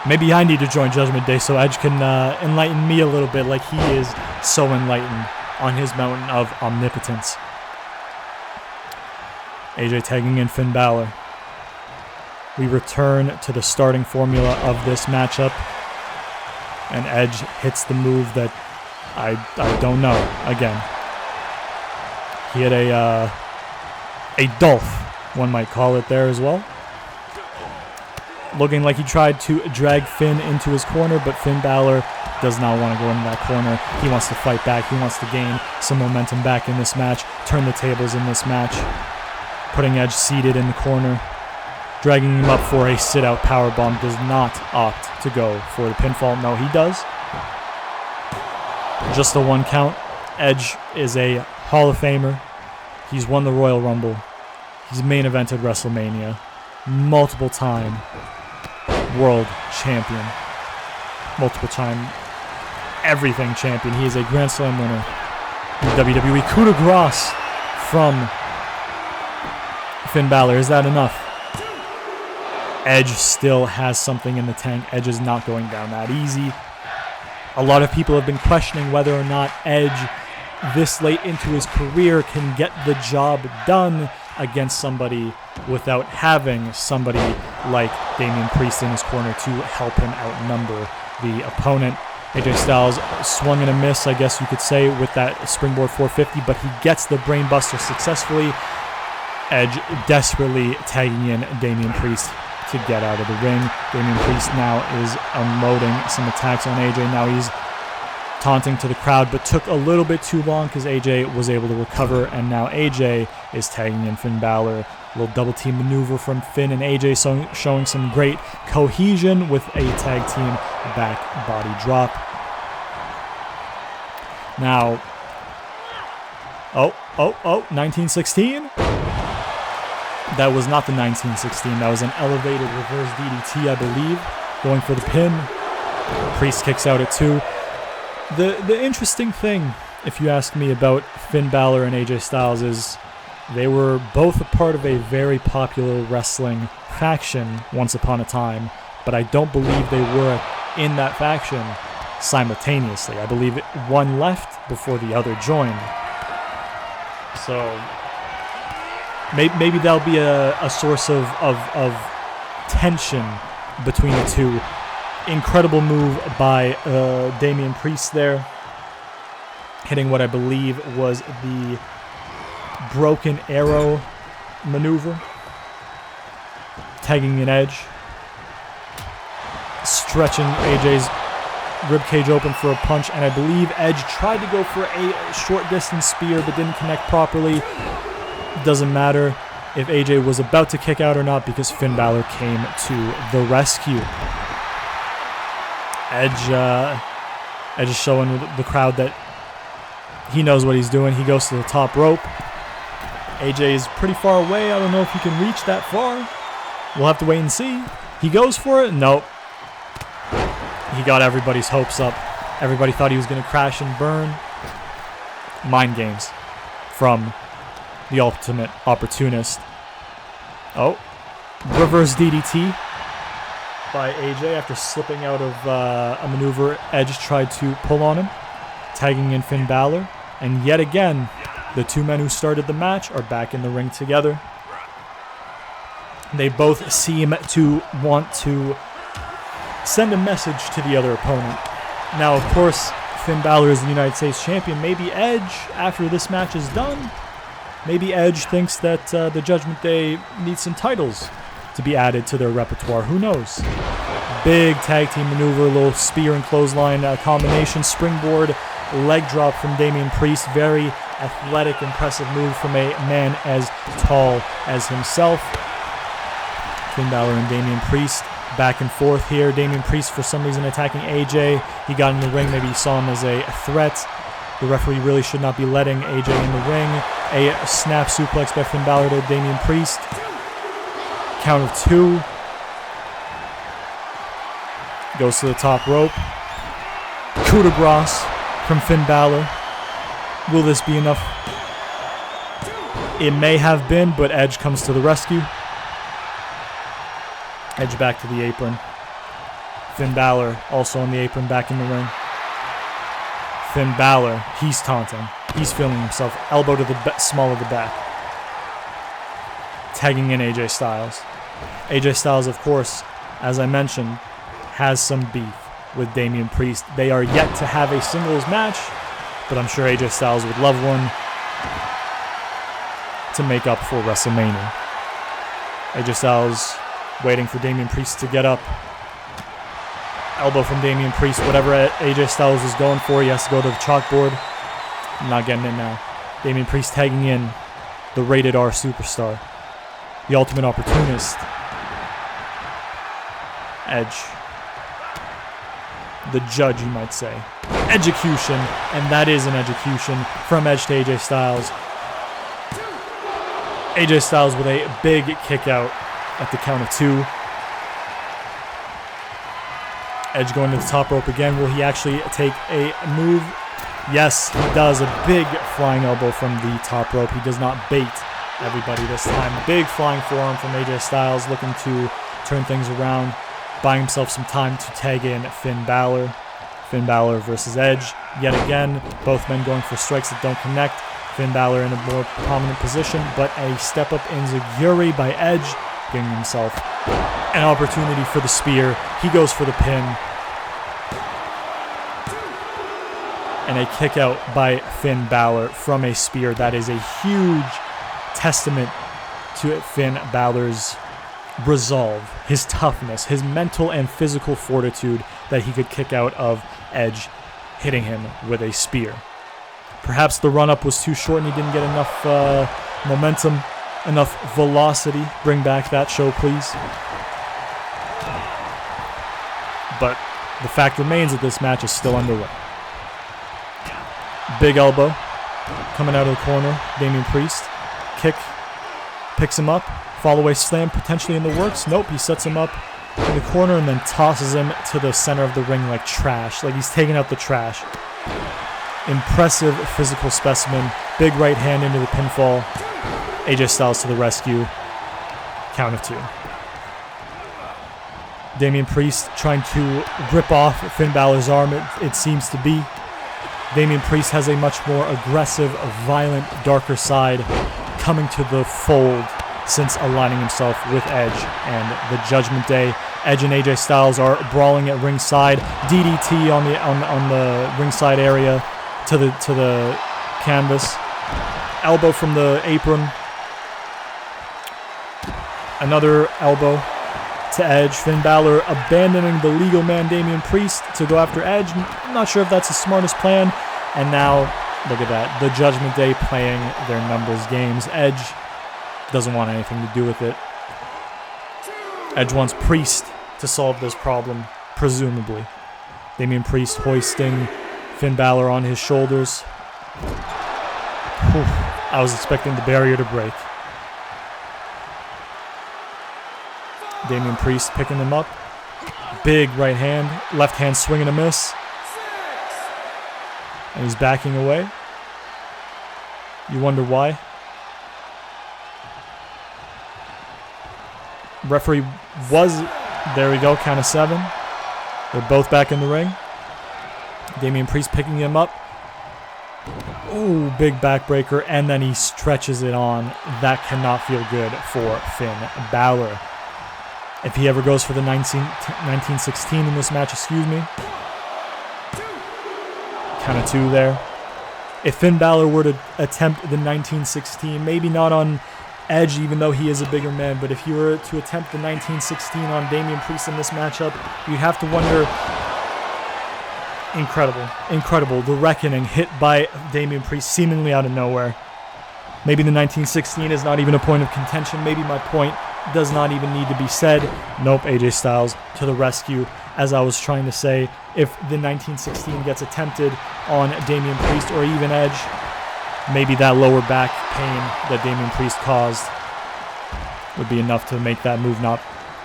Maybe I need to join Judgment Day so Edge can enlighten me a little bit like he is so enlightened on his mountain of omnipotence. AJ tagging in Finn Balor. We return to the starting formula of this matchup, and Edge hits the move that I don't know. Again, he had a Dolph, one might call it there as well. Looking like he tried to drag Finn into his corner, but Finn Balor does not want to go into that corner. He wants to fight back. He wants to gain some momentum back in this match, turn the tables in this match, putting Edge seated in the corner. Dragging him up for a sit-out powerbomb, does not opt to go for the pinfall. No, he does. Just a one count. Edge is a Hall of Famer. He's won the Royal Rumble. He's main evented WrestleMania. Multiple time world champion. Multiple time everything champion. He is a Grand Slam winner. WWE coup de grace from Finn Balor. Is that enough? Edge still has something in the tank. Edge is not going down that easy. A lot of people have been questioning whether or not Edge, this late into his career, can get the job done against somebody without having somebody like Damian Priest in his corner to help him outnumber the opponent. AJ Styles swung and a miss, I guess you could say, with that springboard 450, but he gets the brainbuster successfully. Edge desperately tagging in Damian Priest to get out of the ring. Damian Priest now is unloading some attacks on AJ. Now he's taunting to the crowd, but took a little bit too long because AJ was able to recover, and now AJ is tagging in Finn Balor. A little double team maneuver from Finn and AJ, showing some great cohesion with a tag team back body drop. Now, 1916? That was not the 1916. That was an elevated reverse DDT, I believe, going for the pin. Priest kicks out at 2. The interesting thing, if you ask me, about Finn Balor and AJ Styles is they were both a part of a very popular wrestling faction once upon a time, but I don't believe they were in that faction simultaneously. I believe one left before the other joined. So maybe that'll be a source of tension between the two. Incredible move by Damian Priest there, hitting what I believe was the broken arrow maneuver, tagging an Edge, stretching AJ's ribcage open for a punch, and I believe Edge tried to go for a short distance spear but didn't connect properly. Doesn't matter if AJ was about to kick out or not because Finn Balor came to the rescue. Edge is showing the crowd that he knows what he's doing. He goes to the top rope. AJ is pretty far away. I don't know if he can reach that far. We'll have to wait and see. He goes for it. Nope. He got everybody's hopes up. Everybody thought he was going to crash and burn. Mind games from the ultimate opportunist. Oh, reverse DDT. by AJ after slipping out of a maneuver Edge tried to pull on him, tagging in Finn Balor. And yet again, the two men who started the match are back in the ring together. They both seem to want to send a message to the other opponent. Now, of course, Finn Balor is the United States Champion. Maybe Edge, after this match is done, maybe Edge thinks that the Judgment Day needs some titles to be added to their repertoire. Who knows? Big tag team maneuver, a little spear and clothesline combination, springboard, leg drop from Damian Priest. Very athletic, impressive move from a man as tall as himself. Finn Balor and Damian Priest back and forth here. Damian Priest, for some reason, attacking AJ. He got in the ring. Maybe he saw him as a threat. The referee really should not be letting AJ in the ring. A snap suplex by Finn Balor to Damian Priest. Count of 2. Goes to the top rope. Coup de grace from Finn Balor. Will this be enough? It may have been, but Edge comes to the rescue. Edge back to the apron. Finn Balor also on the apron, back in the ring. Finn Balor, he's taunting. He's feeling himself. Elbow to the small of the back. Tagging in AJ Styles. AJ Styles, of course, as I mentioned, has some beef with Damian Priest. They are yet to have a singles match, but I'm sure AJ Styles would love one to make up for WrestleMania. AJ Styles waiting for Damian Priest to get up. Elbow from Damian Priest. Whatever AJ Styles was going for, he has to go to the chalkboard. I'm not getting it now. Damian Priest tagging in the rated R superstar, the ultimate opportunist, Edge. The judge, you might say. Execution, and that is an execution from Edge to AJ Styles. AJ Styles with a big kick out at the count of 2. Edge going to the top rope again. Will he actually take a move? Yes, he does. A big flying elbow from the top rope. He does not bait everybody this time. Big flying forearm from AJ Styles, looking to turn things around, buying himself some time to tag in Finn Balor. Finn Balor versus Edge. Yet again, both men going for strikes that don't connect. Finn Balor in a more prominent position, but a step up in Zurgrinosports by Edge, giving himself an opportunity for the spear. He goes for the pin. And a kick out by Finn Balor from a spear. That is a huge testament to Finn Balor's resolve, his toughness, his mental and physical fortitude that he could kick out of Edge hitting him with a spear. Perhaps the run-up was too short and he didn't get enough momentum, enough velocity. Bring back that show, please. But the fact remains that this match is still underway. Big elbow coming out of the corner. Damian Priest. Kick. Picks him up. Fall-away slam potentially in the works. Nope, he sets him up in the corner and then tosses him to the center of the ring like trash. Like he's taking out the trash. Impressive physical specimen. Big right hand into the pinfall. AJ Styles to the rescue. Count of 2. Damian Priest trying to rip off Finn Balor's arm, it seems to be. Damian Priest has a much more aggressive, violent, darker side coming to the fold since aligning himself with Edge and the Judgment Day. Edge and AJ Styles are brawling at ringside. DDT on the ringside area to the canvas. Elbow from the apron. Another elbow to Edge. Finn Balor abandoning the legal man Damian Priest to go after Edge. I'm not sure if that's the smartest plan. And now, look at that. The Judgment Day playing their numbers games. Edge doesn't want anything to do with it. Edge wants Priest to solve this problem, presumably. Damian Priest hoisting Finn Balor on his shoulders. Whew. I was expecting the barrier to break. Damian Priest picking him up. Big right hand. Left hand swing and a miss. And he's backing away. You wonder why? Referee was There we go, count of 7. They're both back in the ring. Damian Priest picking him up. Ooh, big backbreaker, and then he stretches it on. That cannot feel good for Finn Balor. If he ever goes for the 1916 in this match, excuse me. Count of 2 there. If Finn Balor were to attempt the 1916, maybe not on Edge, even though he is a bigger man, but if you were to attempt the 1916 on Damian Priest in this matchup, you'd have to wonder. Incredible. The Reckoning hit by Damian Priest seemingly out of nowhere. Maybe the 1916 is not even a point of contention. Maybe my point does not even need to be said. Nope, AJ Styles to the rescue. As I was trying to say, if the 1916 gets attempted on Damian Priest or even Edge, maybe that lower back pain that Damian Priest caused would be enough to make that move not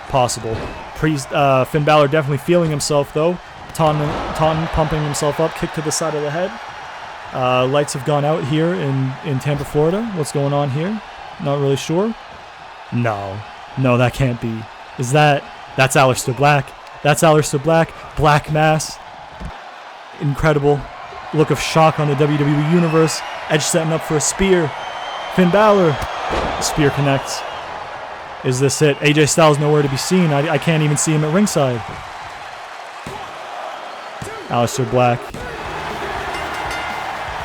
possible. Finn Balor definitely feeling himself though. Taunton pumping himself up, kick to the side of the head. Lights have gone out here in Tampa, Florida. What's going on here? Not really sure. No, that can't be. That's Aleister Black. That's Aleister Black. Black Mass. Incredible look of shock on the WWE Universe. Edge setting up for a spear. Finn Balor. Spear connects. Is this it? AJ Styles nowhere to be seen. I can't even see him at ringside. Aleister Black.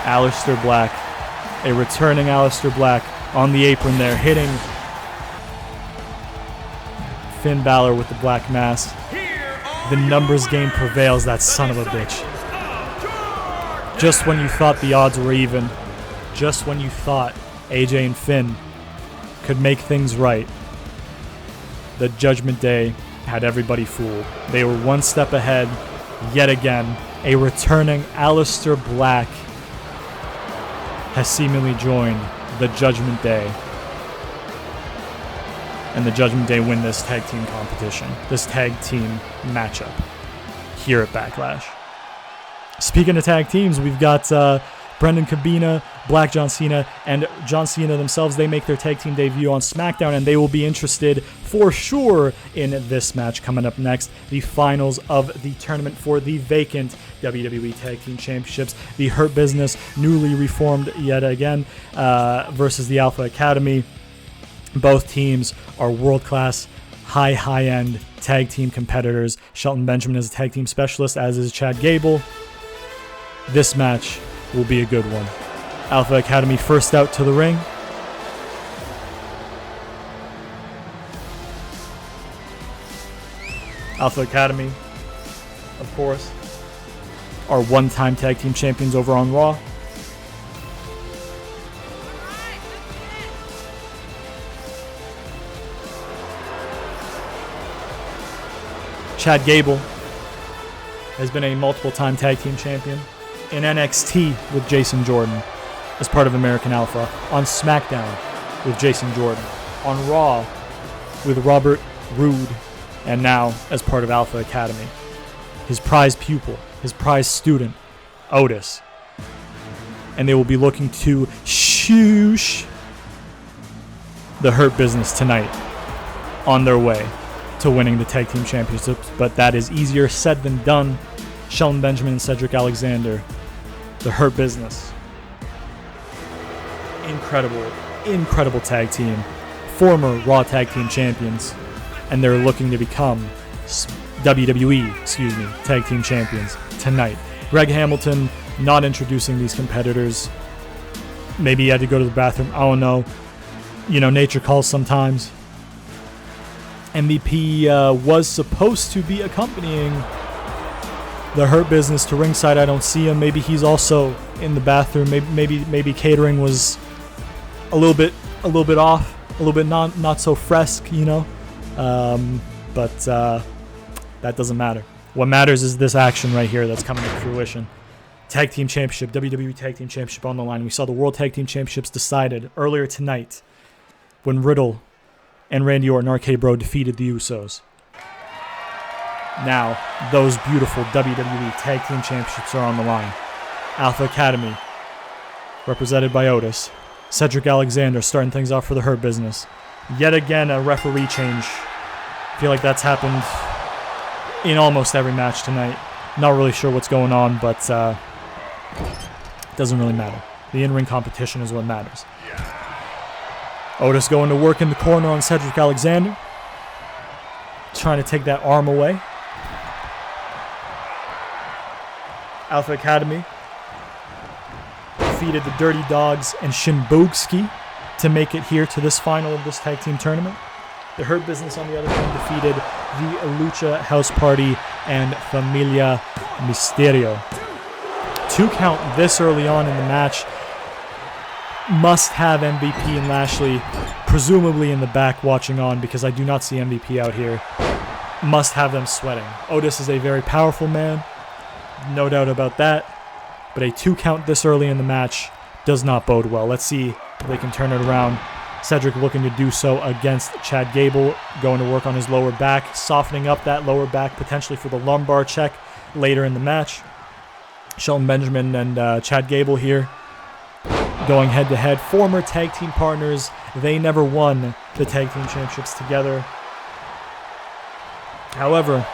Aleister Black. A returning Aleister Black on the apron there, hitting Finn Balor with the Black Mass. The numbers game prevails, that son of a bitch. Just when you thought the odds were even, just when you thought AJ and Finn could make things right, the Judgment Day had everybody fooled. They were one step ahead. Yet again, a returning Aleister Black has seemingly joined the Judgment Day. And the Judgment Day win this tag team competition, this tag team matchup here at Backlash. Speaking of tag teams, we've got Brendan Cabina, Black John Cena, and John Cena themselves. They make their tag team debut on Smackdown, and they will be interested for sure in this match coming up next. The finals of the tournament for the vacant WWE Tag Team Championships. The Hurt Business, newly reformed yet again, versus the Alpha Academy. Both teams are world-class, high-end tag team competitors. Shelton Benjamin is a tag team specialist, as is Chad Gable. This match will be a good one. Alpha Academy first out to the ring. Alpha Academy, of course, are one-time tag team champions over on Raw. Chad Gable has been a multiple-time tag team champion in NXT with Jason Jordan as part of American Alpha, on SmackDown with Jason Jordan, on Raw with Robert Roode, and now as part of Alpha Academy. His prized pupil, his prized student, Otis. And they will be looking to shoosh the Hurt Business tonight on their way to winning the Tag Team Championships, but that is easier said than done. Shelton Benjamin and Cedric Alexander, the Hurt Business. Incredible tag team. Former Raw Tag Team Champions, and they're looking to become WWE, Tag Team Champions tonight. Greg Hamilton not introducing these competitors. Maybe he had to go to the bathroom. I don't know. Nature calls sometimes. MVP was supposed to be accompanying the Hurt Business to ringside. I don't see him. Maybe he's also in the bathroom. Maybe catering was a little bit off, a little bit not so fresque, But that doesn't matter. What matters is this action right here that's coming to fruition. Tag Team Championship, WWE Tag Team Championship on the line. We saw the World Tag Team Championships decided earlier tonight when Riddle and Randy Orton, RK Bro, defeated the Usos. Now, those beautiful WWE Tag Team Championships are on the line. Alpha Academy, represented by Otis. Cedric Alexander starting things off for the Hurt Business. Yet again, a referee change. I feel like that's happened in almost every match tonight. Not really sure what's going on, but it doesn't really matter. The in-ring competition is what matters. Otis going to work in the corner on Cedric Alexander. Trying to take that arm away. Alpha Academy defeated the Dirty Dogs and Shinbogski to make it here to this final of this tag team tournament. The Hurt Business, on the other hand, defeated the Lucha House Party and Familia Misterio. 2 count this early on in the match. Must have MVP and Lashley presumably in the back watching on, because I do not see MVP out here. Must have them sweating. Otis is a very powerful man, no doubt about that, but a 2 count this early in the match does not bode well. Let's see if they can turn it around. Cedric looking to do so against Chad Gable, going to work on his lower back, softening up that lower back potentially for the lumbar check later in the match. Shelton Benjamin and Chad Gable here going head to head. Former tag team partners. They never won the tag team championships together. However,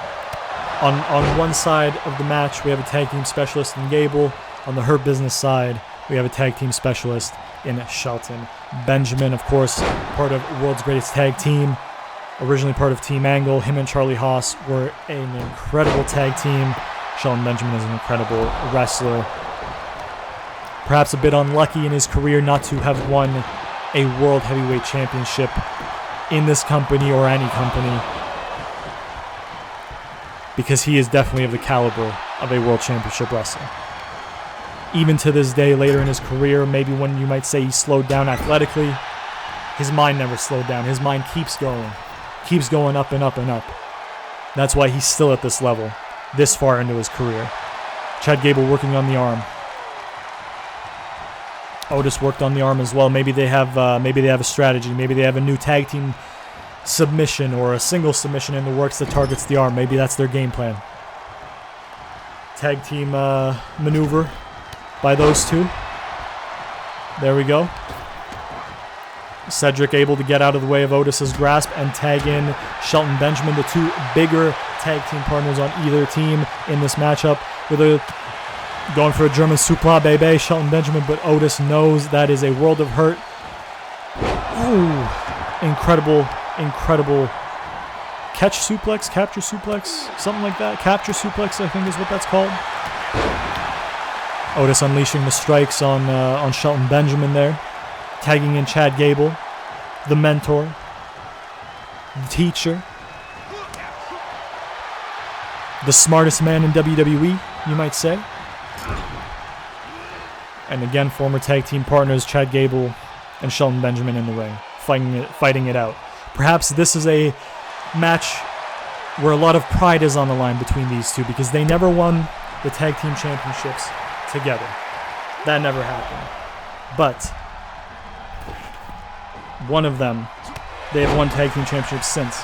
on one side of the match, we have a tag team specialist in Gable. On the Hurt Business side, we have a tag team specialist in Shelton Benjamin. Of course, part of World's Greatest Tag Team. Originally part of Team Angle. Him and Charlie Haas were an incredible tag team. Shelton Benjamin is an incredible wrestler. Perhaps a bit unlucky in his career not to have won a World Heavyweight Championship in this company or any company, because he is definitely of the caliber of a World Championship wrestler. Even to this day, later in his career, maybe when you might say he slowed down athletically, his mind never slowed down. His mind keeps going up and up and up. That's why he's still at this level, this far into his career. Chad Gable working on the arm. Otis worked on the arm as well. Maybe they have a strategy. Maybe they have a new tag team submission or a single submission in the works that targets the arm. Maybe that's their game plan. Tag team maneuver by those two. There we go. Cedric able to get out of the way of Otis's grasp and tag in Shelton Benjamin, the 2 bigger tag team partners on either team in this matchup. Going for a German suplex, baby, Shelton Benjamin, but Otis knows that is a World of Hurt. Ooh, incredible catch suplex, capture suplex, something like that. Capture suplex, I think is what that's called. Otis unleashing the strikes on Shelton Benjamin there. Tagging in Chad Gable, the mentor, the teacher, the smartest man in WWE, you might say. And again, former tag team partners Chad Gable and Shelton Benjamin in the ring, fighting it out. Perhaps this is a match where a lot of pride is on the line between these two, because they never won the tag team championships together. That never happened. But one of them, they have won tag team championships since.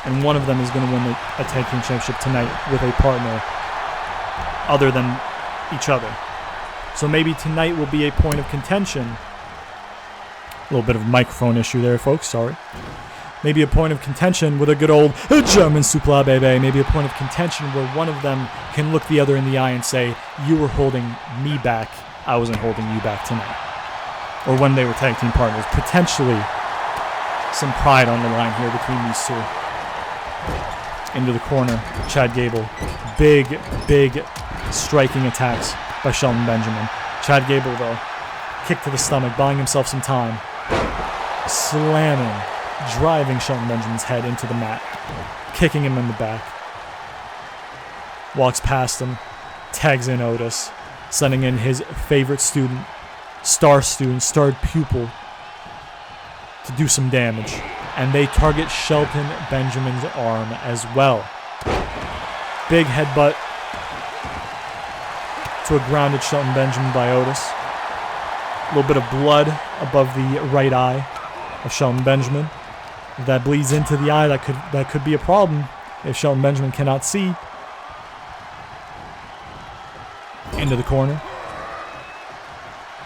And one of them is going to win a tag team championship tonight with a partner other than each other. So maybe tonight will be a point of contention. A little bit of microphone issue there, folks, sorry. Maybe a point of contention with a good old German suplex, baby. Maybe a point of contention where one of them can look the other in the eye and say, you were holding me back, I wasn't holding you back tonight. Or when they were tag team partners. Potentially some pride on the line here between these two. Into the corner, Chad Gable. Big striking attacks by Shelton Benjamin. Chad Gable, though, kick to the stomach, buying himself some time. Slamming, driving Shelton Benjamin's head into the mat. Kicking him in the back. Walks past him, tags in Otis, sending in his favorite student, star pupil, to do some damage. And they target Shelton Benjamin's arm as well. Big headbutt to a grounded Shelton Benjamin by Otis. A little bit of blood above the right eye of Shelton Benjamin. If that bleeds into the eye, that could be a problem if Shelton Benjamin cannot see. Into the corner.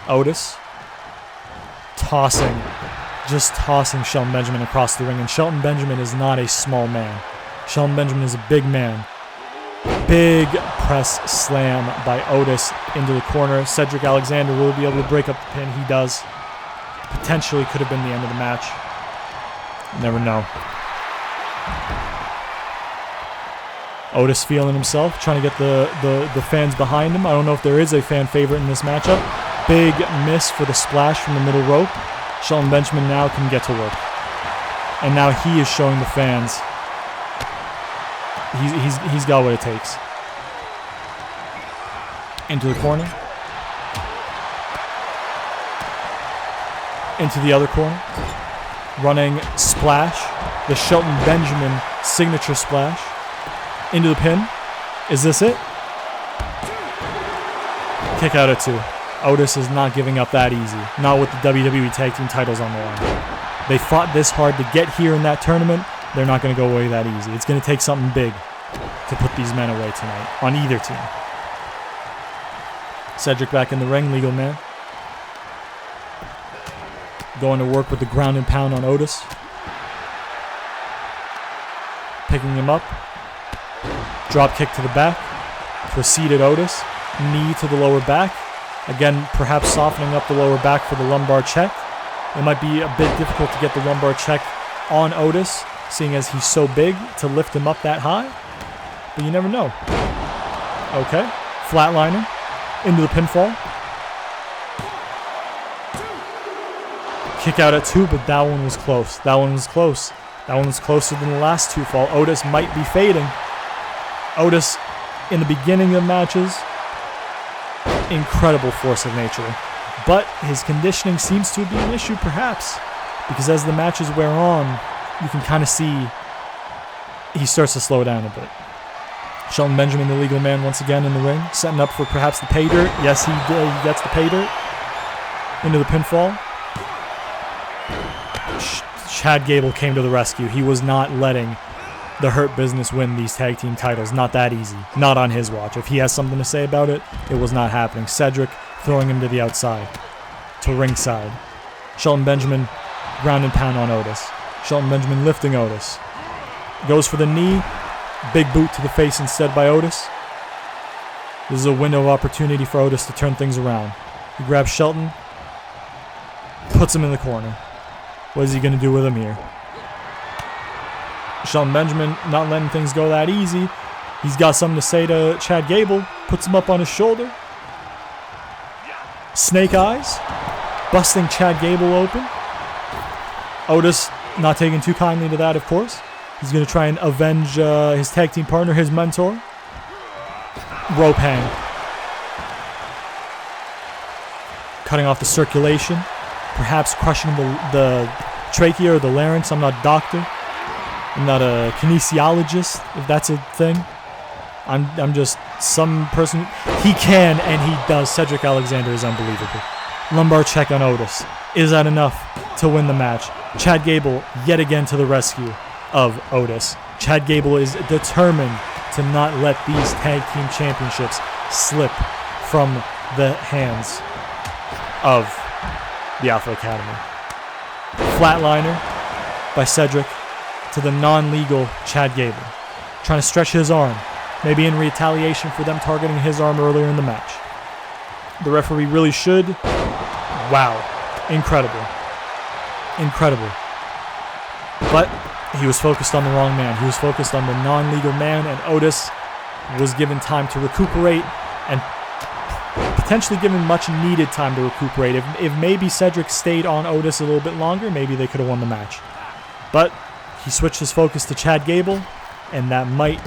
Otis tossing Shelton Benjamin across the ring. And Shelton Benjamin is not a small man. Shelton Benjamin is a big man. Big press slam by Otis into the corner. Cedric Alexander will be able to break up the pin. He does. Potentially could have been the end of the match. Never know. Otis feeling himself, trying to get the fans behind him. I don't know if there is a fan favorite in this matchup. Big miss for the splash from the middle rope. Shelton Benjamin now can get to work. And now he is showing the fans he's got what it takes. Into the corner. Into the other corner. Running splash. The Shelton Benjamin signature splash. Into the pin. Is this it? Kick out at 2. Otis is not giving up that easy. Not with the WWE Tag Team titles on the line. They fought this hard to get here in that tournament. They're not going to go away that easy. It's going to take something big to put these men away tonight on either team. Cedric back in the ring, legal man. Going to work with the ground and pound on Otis. Picking him up. Drop kick to the back. Preceded Otis. Knee to the lower back. Again, perhaps softening up the lower back for the lumbar check. It might be a bit difficult to get the lumbar check on Otis, seeing as he's so big to lift him up that high. But you never know. Okay. Flatliner. Into the pinfall. Kick out at 2, but that one was close. That one was close. That one was closer than the last 2 fall. Otis might be fading. Otis, in the beginning of matches, incredible force of nature. But his conditioning seems to be an issue, perhaps. Because as the matches wear on, you can kind of see he starts to slow down a bit. Shelton Benjamin, the legal man, once again in the ring. Setting up for perhaps the pay dirt. Yes, he did. He gets the pay dirt. Into the pinfall. Chad Gable came to the rescue. He was not letting the Hurt Business win these tag team titles. Not that easy. Not on his watch. If he has something to say about it, it was not happening. Cedric throwing him to the outside. To ringside. Shelton Benjamin ground and pound on Otis. Shelton Benjamin lifting Otis. Goes for the knee. Big boot to the face instead by Otis. This is a window of opportunity for Otis to turn things around. He grabs Shelton. Puts him in the corner. What is he going to do with him here? Shelton Benjamin not letting things go that easy. He's got something to say to Chad Gable. Puts him up on his shoulder. Snake eyes. Busting Chad Gable open. Otis not taking too kindly to that, of course. He's going to try and avenge his tag team partner, his mentor. Rope hang. Cutting off the circulation. Perhaps crushing the trachea or the larynx. I'm not a doctor. I'm not a kinesiologist, if that's a thing. I'm just some person. He can, and he does. Cedric Alexander is unbelievable. Lumbar check on Otis. Is that enough to win the match? Chad Gable yet again to the rescue of Otis. Chad Gable is determined to not let these tag team championships slip from the hands of the Alpha Academy. Flatliner by Cedric to the non-legal Chad Gable. Trying to stretch his arm. Maybe in retaliation for them targeting his arm earlier in the match. The referee really should. Wow. Incredible. Incredible. But he was focused on the wrong man. He was focused on the non-legal man, and Otis was given time to recuperate and potentially given much needed time to recuperate. If maybe Cedric stayed on Otis a little bit longer, maybe they could have won the match. But he switched his focus to Chad Gable, and that might...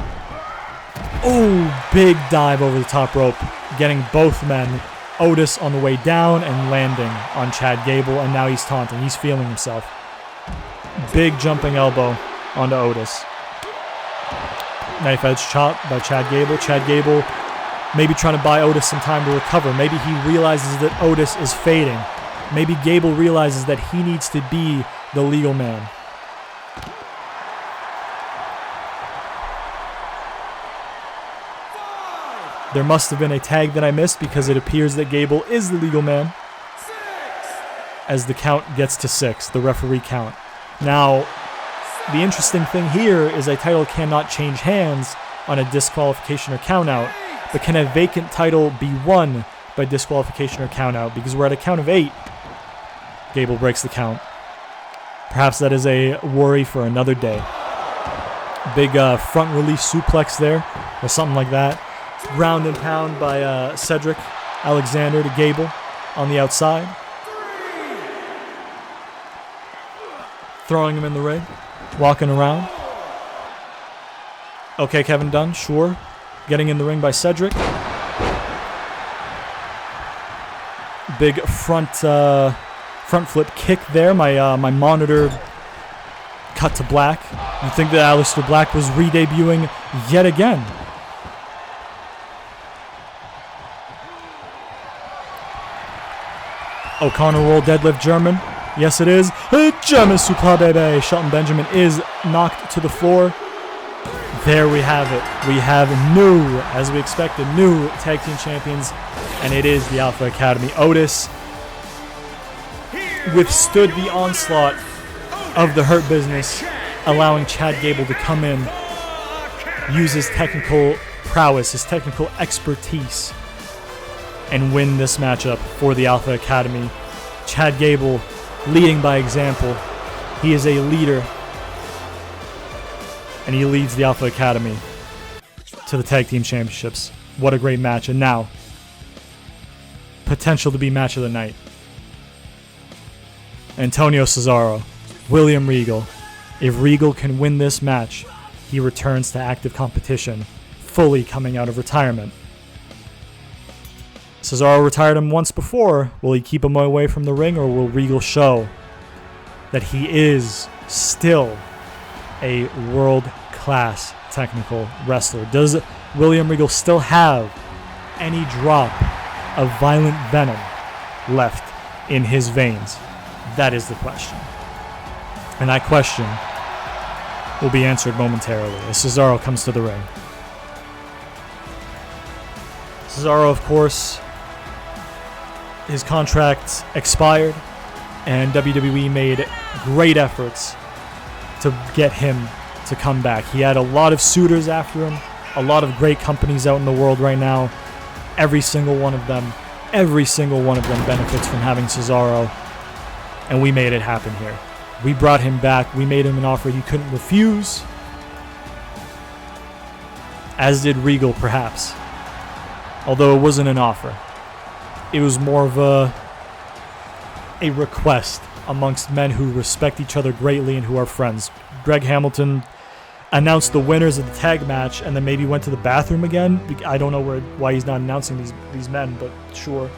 Oh, big dive over the top rope, getting both men. Otis on the way down and landing on Chad Gable, and now he's taunting. He's feeling himself. Big jumping elbow onto Otis. Knife edge chop by Chad Gable. Chad Gable maybe trying to buy Otis some time to recover. Maybe he realizes that Otis is fading. Maybe Gable realizes that he needs to be the legal man. There must have been a tag that I missed because it appears that Gable is the legal man. As the count gets to 6, the referee count. Now, the interesting thing here is a title cannot change hands on a disqualification or countout, but can a vacant title be won by disqualification or countout? Because we're at a count of 8. Gable breaks the count. Perhaps that is a worry for another day. Big front release suplex there, or something like that. Ground and pound by Cedric Alexander to Gable on the outside. Throwing him in the ring. Walking around. Okay, Kevin Dunn, sure. Getting in the ring by Cedric. Big front flip kick there. My monitor cut to black. You think that Aleister Black was re-debuting yet again. O'Connor roll deadlift German. Yes, it is. German suplex, baby. Shelton Benjamin is knocked to the floor. There we have it. We have new, as we expected, new tag team champions, and it is the Alpha Academy. Otis withstood the onslaught of the Hurt Business, allowing Chad Gable to come in, use his technical prowess, his technical expertise, and win this matchup for the Alpha Academy. Chad Gable leading by example. He is a leader, and he leads the Alpha Academy to the Tag Team Championships. What a great match. And now, potential to be match of the night. Antonio Cesaro, William Regal. If Regal can win this match, he returns to active competition, fully coming out of retirement. Cesaro retired him once before. Will he keep him away from the ring, or will Regal show that he is still a world-class technical wrestler? Does William Regal still have any drop of violent venom left in his veins? That is the question. And that question will be answered momentarily as Cesaro comes to the ring. Cesaro, of course, his contract expired, and WWE made great efforts to get him to come back. He had a lot of suitors after him, a lot of great companies out in the world right now. Every single one of them benefits from having Cesaro, and we made it happen here. We brought him back. We made him an offer he couldn't refuse, as did Regal, perhaps. Although it wasn't an offer. It was more of a request amongst men who respect each other greatly and who are friends. Greg Hamilton announced the winners of the tag match and then maybe went to the bathroom again. I don't know why he's not announcing these men, but sure.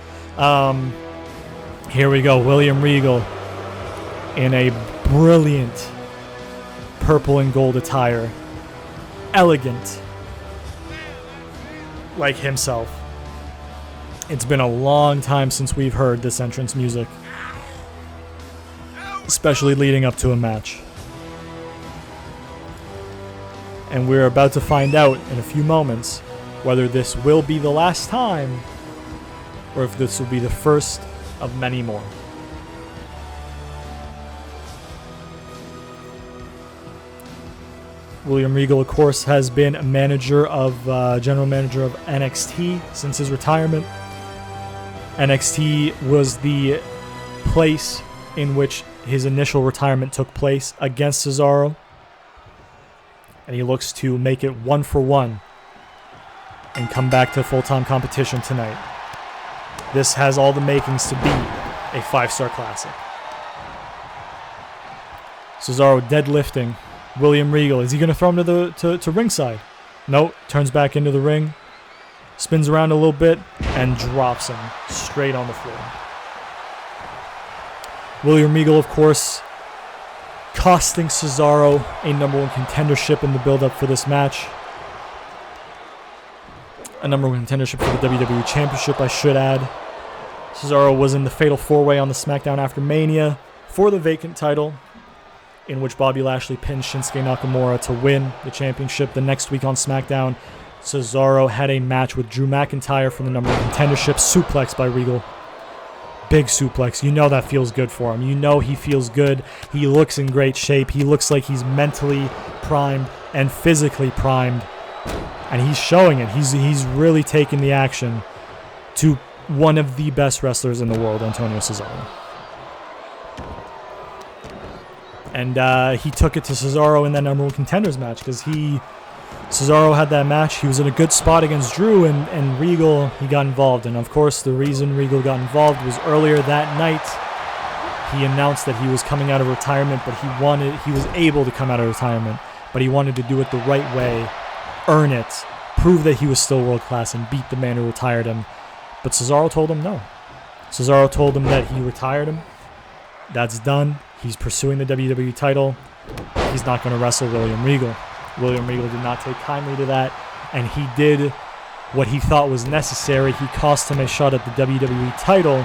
Here we go. William Regal in a brilliant purple and gold attire. Elegant. Like himself. It's been a long time since we've heard this entrance music, especially leading up to a match. And we're about to find out in a few moments whether this will be the last time or if this will be the first of many more. William Regal, of course, has been general manager of NXT since his retirement. NXT was the place in which his initial retirement took place against Cesaro. And he looks to make it 1-for-1 and come back to full-time competition tonight. This has all the makings to be a 5-star classic. Cesaro deadlifting William Regal. Is he going to throw him to ringside? Nope. Turns back into the ring. Spins around a little bit and drops him straight on the floor. William Regal, of course, costing Cesaro a #1 contendership in the build-up for this match. A #1 contendership for the WWE Championship, I should add. Cesaro was in the Fatal 4-Way on the Smackdown after Mania for the vacant title, in which Bobby Lashley pinned Shinsuke Nakamura to win the championship. The next week on SmackDown, Cesaro had a match with Drew McIntyre for the #1 contendership, suplex by Regal. Big suplex. You know that feels good for him. You know he feels good. He looks in great shape. He looks like he's mentally primed and physically primed. And he's showing it. He's really taking the action to one of the best wrestlers in the world, Antonio Cesaro. And he took it to Cesaro in that number one contenders match because Cesaro had that match. He was in a good spot against Drew, and Regal, he got involved. And of course, the reason Regal got involved was earlier that night, he announced that he was coming out of retirement, but he was able to come out of retirement, but he wanted to do it the right way, earn it, prove that he was still world class, and beat the man who retired him. But Cesaro told him no. Cesaro told him that he retired him. That's done. He's pursuing the WWE title. He's not going to wrestle William Regal. William Regal did not take kindly to that, and he did what he thought was necessary. He cost him a shot at the WWE title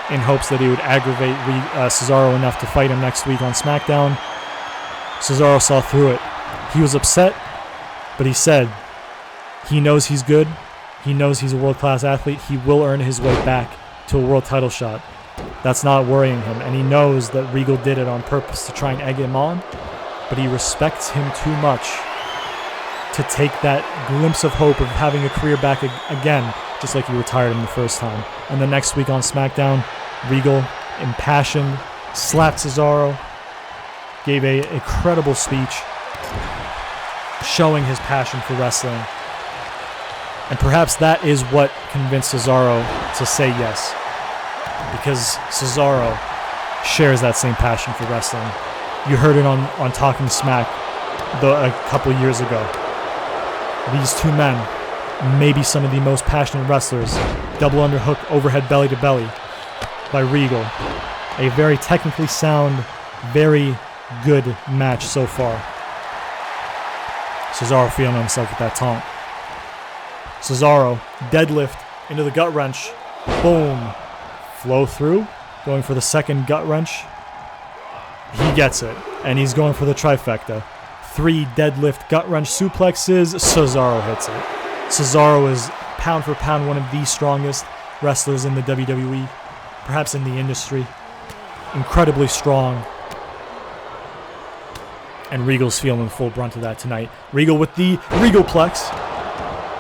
in hopes that he would aggravate Cesaro enough to fight him next week on Smackdown. Cesaro saw through it. He was upset, but he said he knows he's good. He knows he's a world-class athlete. He will earn his way back to a world title shot. That's not worrying him, and he knows that Regal did it on purpose to try and egg him on, but he respects him too much to take that glimpse of hope of having a career back again, just like he retired him the first time. And the next week on SmackDown, Regal, impassioned, slapped Cesaro, gave an incredible speech, showing his passion for wrestling. And perhaps that is what convinced Cesaro to say yes, because Cesaro shares that same passion for wrestling. You heard it on Talking Smack a couple years ago. These two men, maybe some of the most passionate wrestlers. Double underhook, overhead belly to belly by Regal. A very technically sound, very good match so far. Cesaro feeling himself with that taunt. Cesaro, deadlift into the gut wrench. Boom. Flow through, going for the second gut wrench. He gets it, and he's going for the trifecta. 3 deadlift gut wrench suplexes. Cesaro hits it. Cesaro is pound for pound one of the strongest wrestlers in the WWE, perhaps in the industry. Incredibly strong. And Regal's feeling the full brunt of that tonight. Regal with the Regalplex.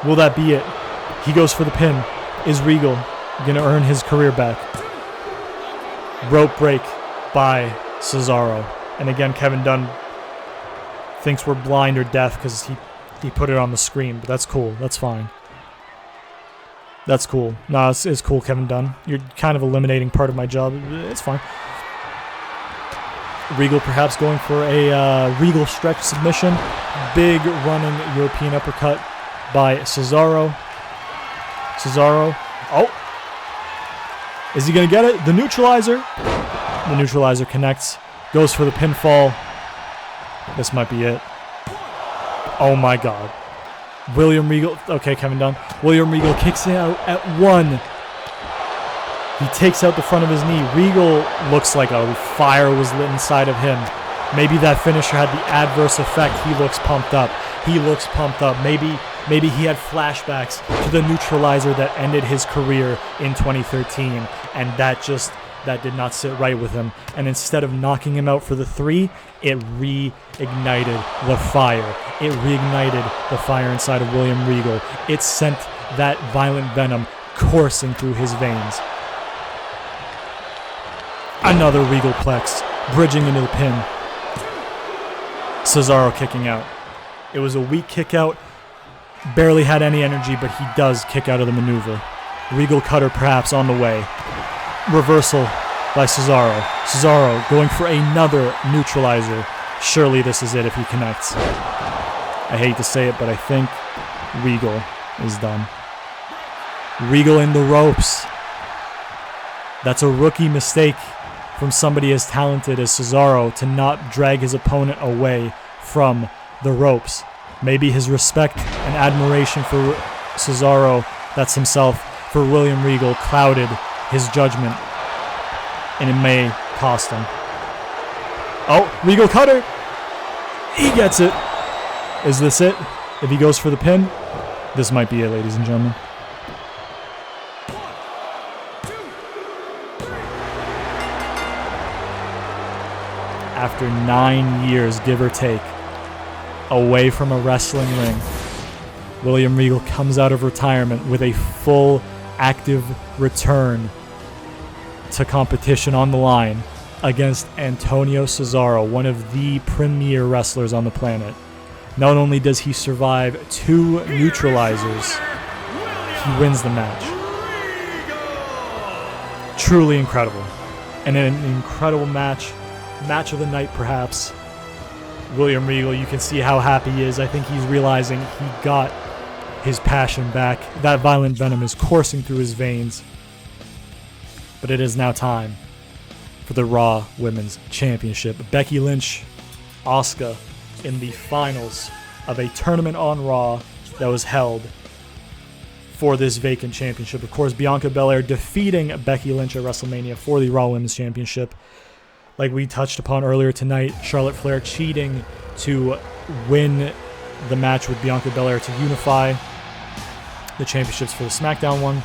Will that be it? He goes for the pin. Is Regal going to earn his career back? Rope break by Cesaro. And again, Kevin Dunn thinks we're blind or deaf because he put it on the screen, but that's cool. That's fine. That's cool. No, it's cool, Kevin Dunn. You're kind of eliminating part of my job. It's fine. Regal perhaps going for a Regal stretch submission. Big running European uppercut by Cesaro. Cesaro. Oh. Is he going to get it? The neutralizer. The neutralizer connects. Goes for the pinfall. This might be it. Oh my God. William Regal. Okay, Kevin Dunn. William Regal kicks it out at 1. He takes out the front of his knee. Regal looks like a fire was lit inside of him. Maybe that finisher had the adverse effect. He looks pumped up. He looks pumped up. Maybe he had flashbacks to the neutralizer that ended his career in 2013, and that did not sit right with him. And instead of knocking him out for the 3, it reignited the fire. It reignited the fire inside of William Regal. It sent that violent venom coursing through his veins. Another Regalplex, bridging into the pin. Cesaro kicking out. It was a weak kick out. Barely had any energy, but he does kick out of the maneuver. Regal cutter perhaps on the way. Reversal by Cesaro. Cesaro going for another neutralizer. Surely this is it if he connects. I hate to say it, but I think Regal is done. Regal in the ropes. That's a rookie mistake from somebody as talented as Cesaro to not drag his opponent away from the ropes. Maybe his respect and admiration for Cesaro, that's himself, for William Regal, clouded his judgment, and it may cost him. Oh, Regal cutter! He gets it! Is this it? If he goes for the pin, this might be it, ladies and gentlemen. 1, 2, 3. after 9 years, give or take, away from a wrestling ring, William Regal comes out of retirement with a full active return to competition on the line against Antonio Cesaro, one of the premier wrestlers on the planet. Not only does he survive 2 neutralizers, he wins the match. Truly incredible. And an incredible match of the night perhaps. William Regal, you can see how happy he is. I think he's realizing he got his passion back. That violent venom is coursing through his veins. But it is now time for the Raw Women's Championship. Becky Lynch, Asuka in the finals of a tournament on Raw that was held for this vacant championship. Of course, Bianca Belair defeating Becky Lynch at WrestleMania for the Raw Women's Championship. Like we touched upon earlier tonight, Charlotte Flair cheating to win the match with Bianca Belair to unify the championships for the Smackdown one,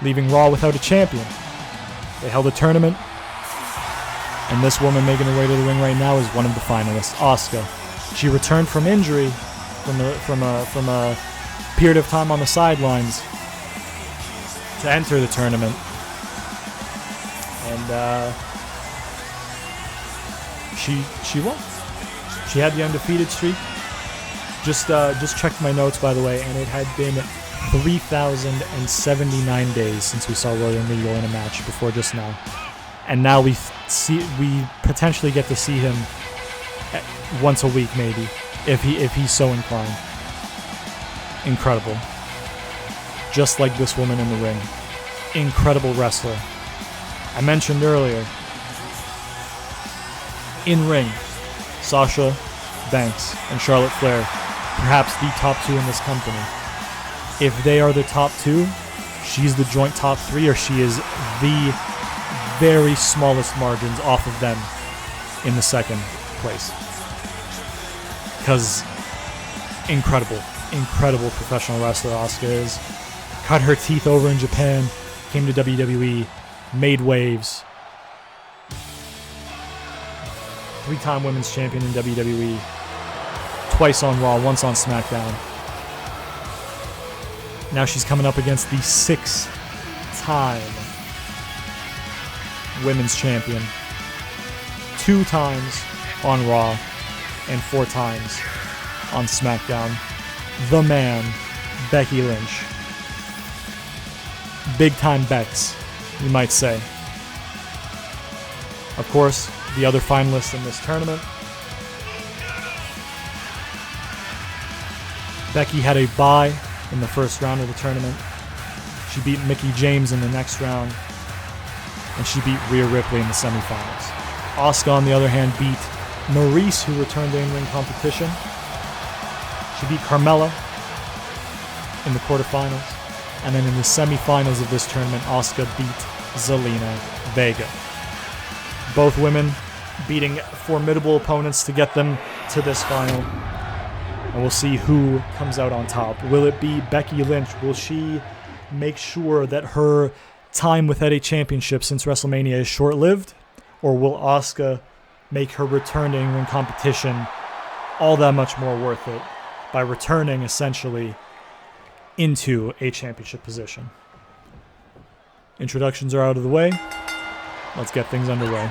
leaving Raw without a champion. They held a tournament, and this woman making her way to the ring right now is one of the finalists, Asuka. She returned from injury, from a period of time on the sidelines to enter the tournament, and she won. She had the undefeated streak. Just checked my notes, by the way, and it had been 3,079 days since we saw William Regal in a match before just now, and now we potentially get to see him once a week, maybe, if he's so inclined. Incredible. Just like this woman in the ring. Incredible wrestler. I mentioned earlier, in ring, Sasha Banks and Charlotte Flair, perhaps the top 2 in this company. If they are the top 2, she's the joint top 3, or she is the very smallest margins off of them in the second place. Because incredible professional wrestler Asuka is. Cut her teeth over in Japan, came to WWE, made waves. 3-time women's champion in WWE. Twice on Raw, once on SmackDown. Now she's coming up against the 6-time women's champion. 2 times on Raw and 4 times on SmackDown. The man, Becky Lynch. Big time Bex, you might say. Of course, the other finalists in this tournament. Becky had a bye in the first round of the tournament. She beat Mickie James in the next round, and she beat Rhea Ripley in the semifinals. Asuka, on the other hand, beat Maurice, who returned to in-ring competition. She beat Carmella in the quarterfinals, and then in the semifinals of this tournament, Asuka beat Zelina Vega. Both women beating formidable opponents to get them to this final. And we'll see who comes out on top. Will it be Becky Lynch? Will she make sure that her time without a championship since WrestleMania is short-lived? Or will Asuka make her return to in-ring competition all that much more worth it by returning, essentially, into a championship position? Introductions are out of the way. Let's get things underway.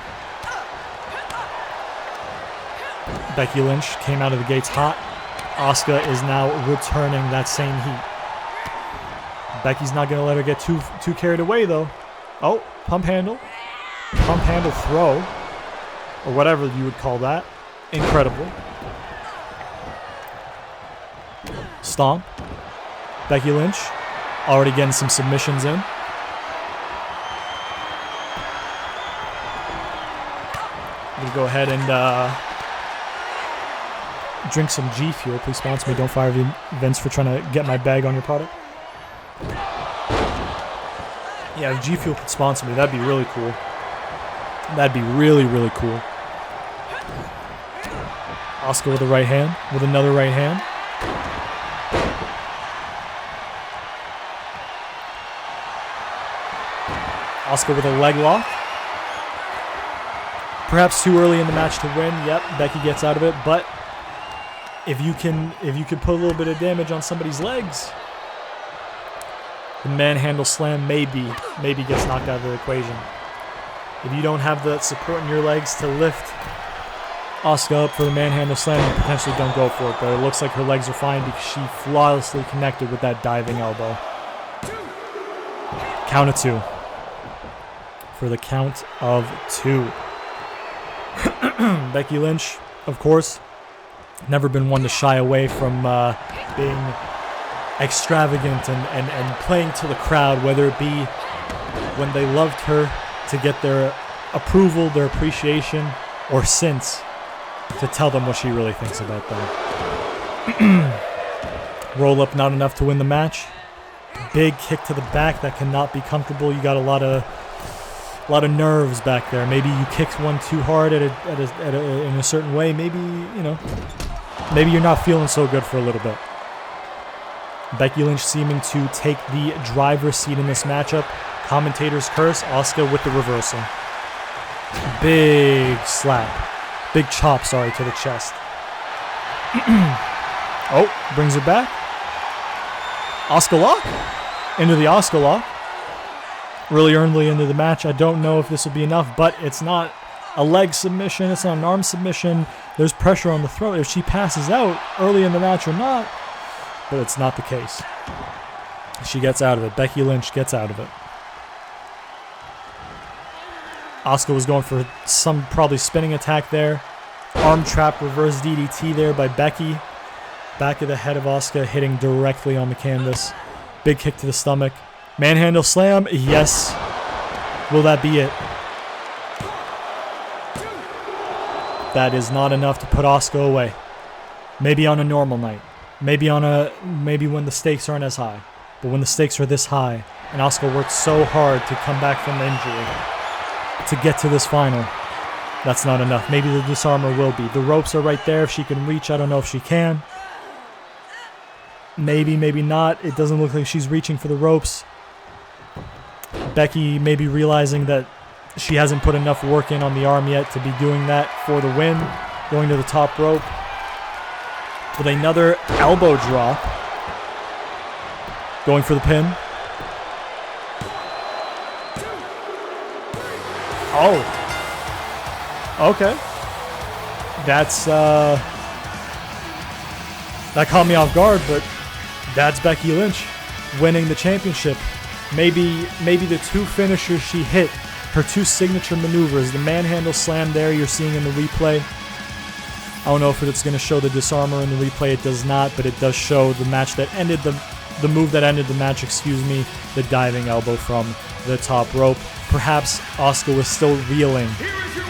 Becky Lynch came out of the gates hot. Asuka is now returning that same heat. Becky's not going to let her get too carried away, though. Oh, pump handle throw, or whatever you would call that. Incredible. Stomp. Becky Lynch already getting some submissions in. I'm going to go ahead and drink some G Fuel. Please sponsor me. Don't fire me, Vince, for trying to get my bag on your product. Yeah, if G Fuel could sponsor me, that'd be really cool. That'd be really, really cool. Asuka with a right hand, with another right hand. Asuka with a leg lock. Perhaps too early in the match to win. Yep, Becky gets out of it, but if you can put a little bit of damage on somebody's legs, the manhandle slam maybe gets knocked out of the equation. If you don't have the support in your legs to lift Asuka up for the manhandle slam, you potentially don't go for it, but it looks like her legs are fine because she flawlessly connected with that diving elbow. Count of 2. For the count of 2. Becky Lynch, of course, never been one to shy away from being extravagant and playing to the crowd, whether it be when they loved her to get their approval, their appreciation, or since to tell them what she really thinks about them. Roll up not enough to win the match. Big kick to the back that cannot be comfortable. You got a lot of nerves back there. Maybe you kicked one too hard in a certain way. Maybe you're not feeling so good for a little bit. Becky Lynch seeming to take the driver's seat in this matchup. Commentators curse. Asuka with the reversal. Big slap. Big chop, to the chest. Oh, brings her back. Asuka lock. Into the Asuka lock. Really early into the match. I don't know if this will be enough, but it's not a leg submission. It's not an arm submission. There's pressure on the throat if she passes out early in the match or not, but it's not the case. She gets out of it. Becky Lynch gets out of it. Asuka was going for some probably spinning attack there. Arm trap reverse DDT there by Becky. Back of the head of Asuka hitting directly on the canvas. Big kick to the stomach. Manhandle slam, yes. Will that be it? That is not enough to put Asuka away. Maybe on a normal night. Maybe when the stakes aren't as high. But when the stakes are this high, and Asuka worked so hard to come back from the injury to get to this final, that's not enough. Maybe the disarmer will be. The ropes are right there. If she can reach, I don't know if she can. Maybe, maybe not. It doesn't look like she's reaching for the ropes. Becky maybe realizing that she hasn't put enough work in on the arm yet to be doing that for the win. Going to the top rope with another elbow drop. Going for the pin. Oh. Okay. That's that caught me off guard, but that's Becky Lynch winning the championship. Maybe the two finishers she hit, her two signature maneuvers, the manhandle slam there you're seeing in the replay. I don't know if it's going to show the disarmer in the replay. It does not, but it does show the match that ended the move that ended the match, the diving elbow from the top rope. Perhaps Asuka was still reeling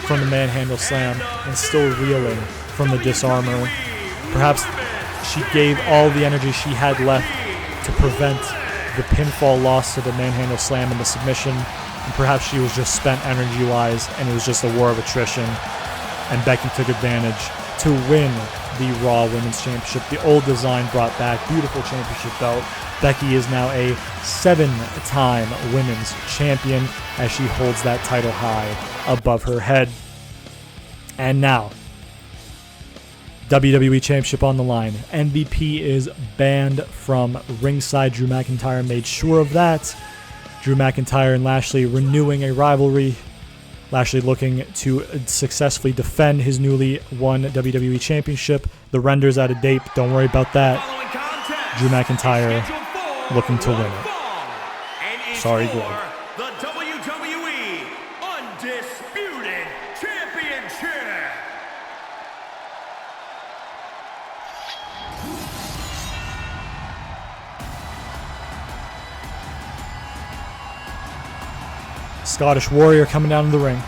from the manhandle slam and still reeling from the disarmer. Perhaps she gave all the energy she had left to prevent the pinfall loss to the manhandle slam and the submission, and perhaps she was just spent energy-wise and it was just a war of attrition, and Becky took advantage to win the Raw Women's Championship. The old design brought back, beautiful championship belt. Becky is now a 7-time women's champion as she holds that title high above her head. And now, WWE Championship on the line. MVP is banned from ringside. Drew McIntyre made sure of that. Drew McIntyre and Lashley renewing a rivalry. Lashley looking to successfully defend his newly won WWE Championship. The render's out of date. Don't worry about that. Drew McIntyre looking to win it. Sorry, Greg. The WWE Undisputed Championship. Scottish Warrior coming down to the ring.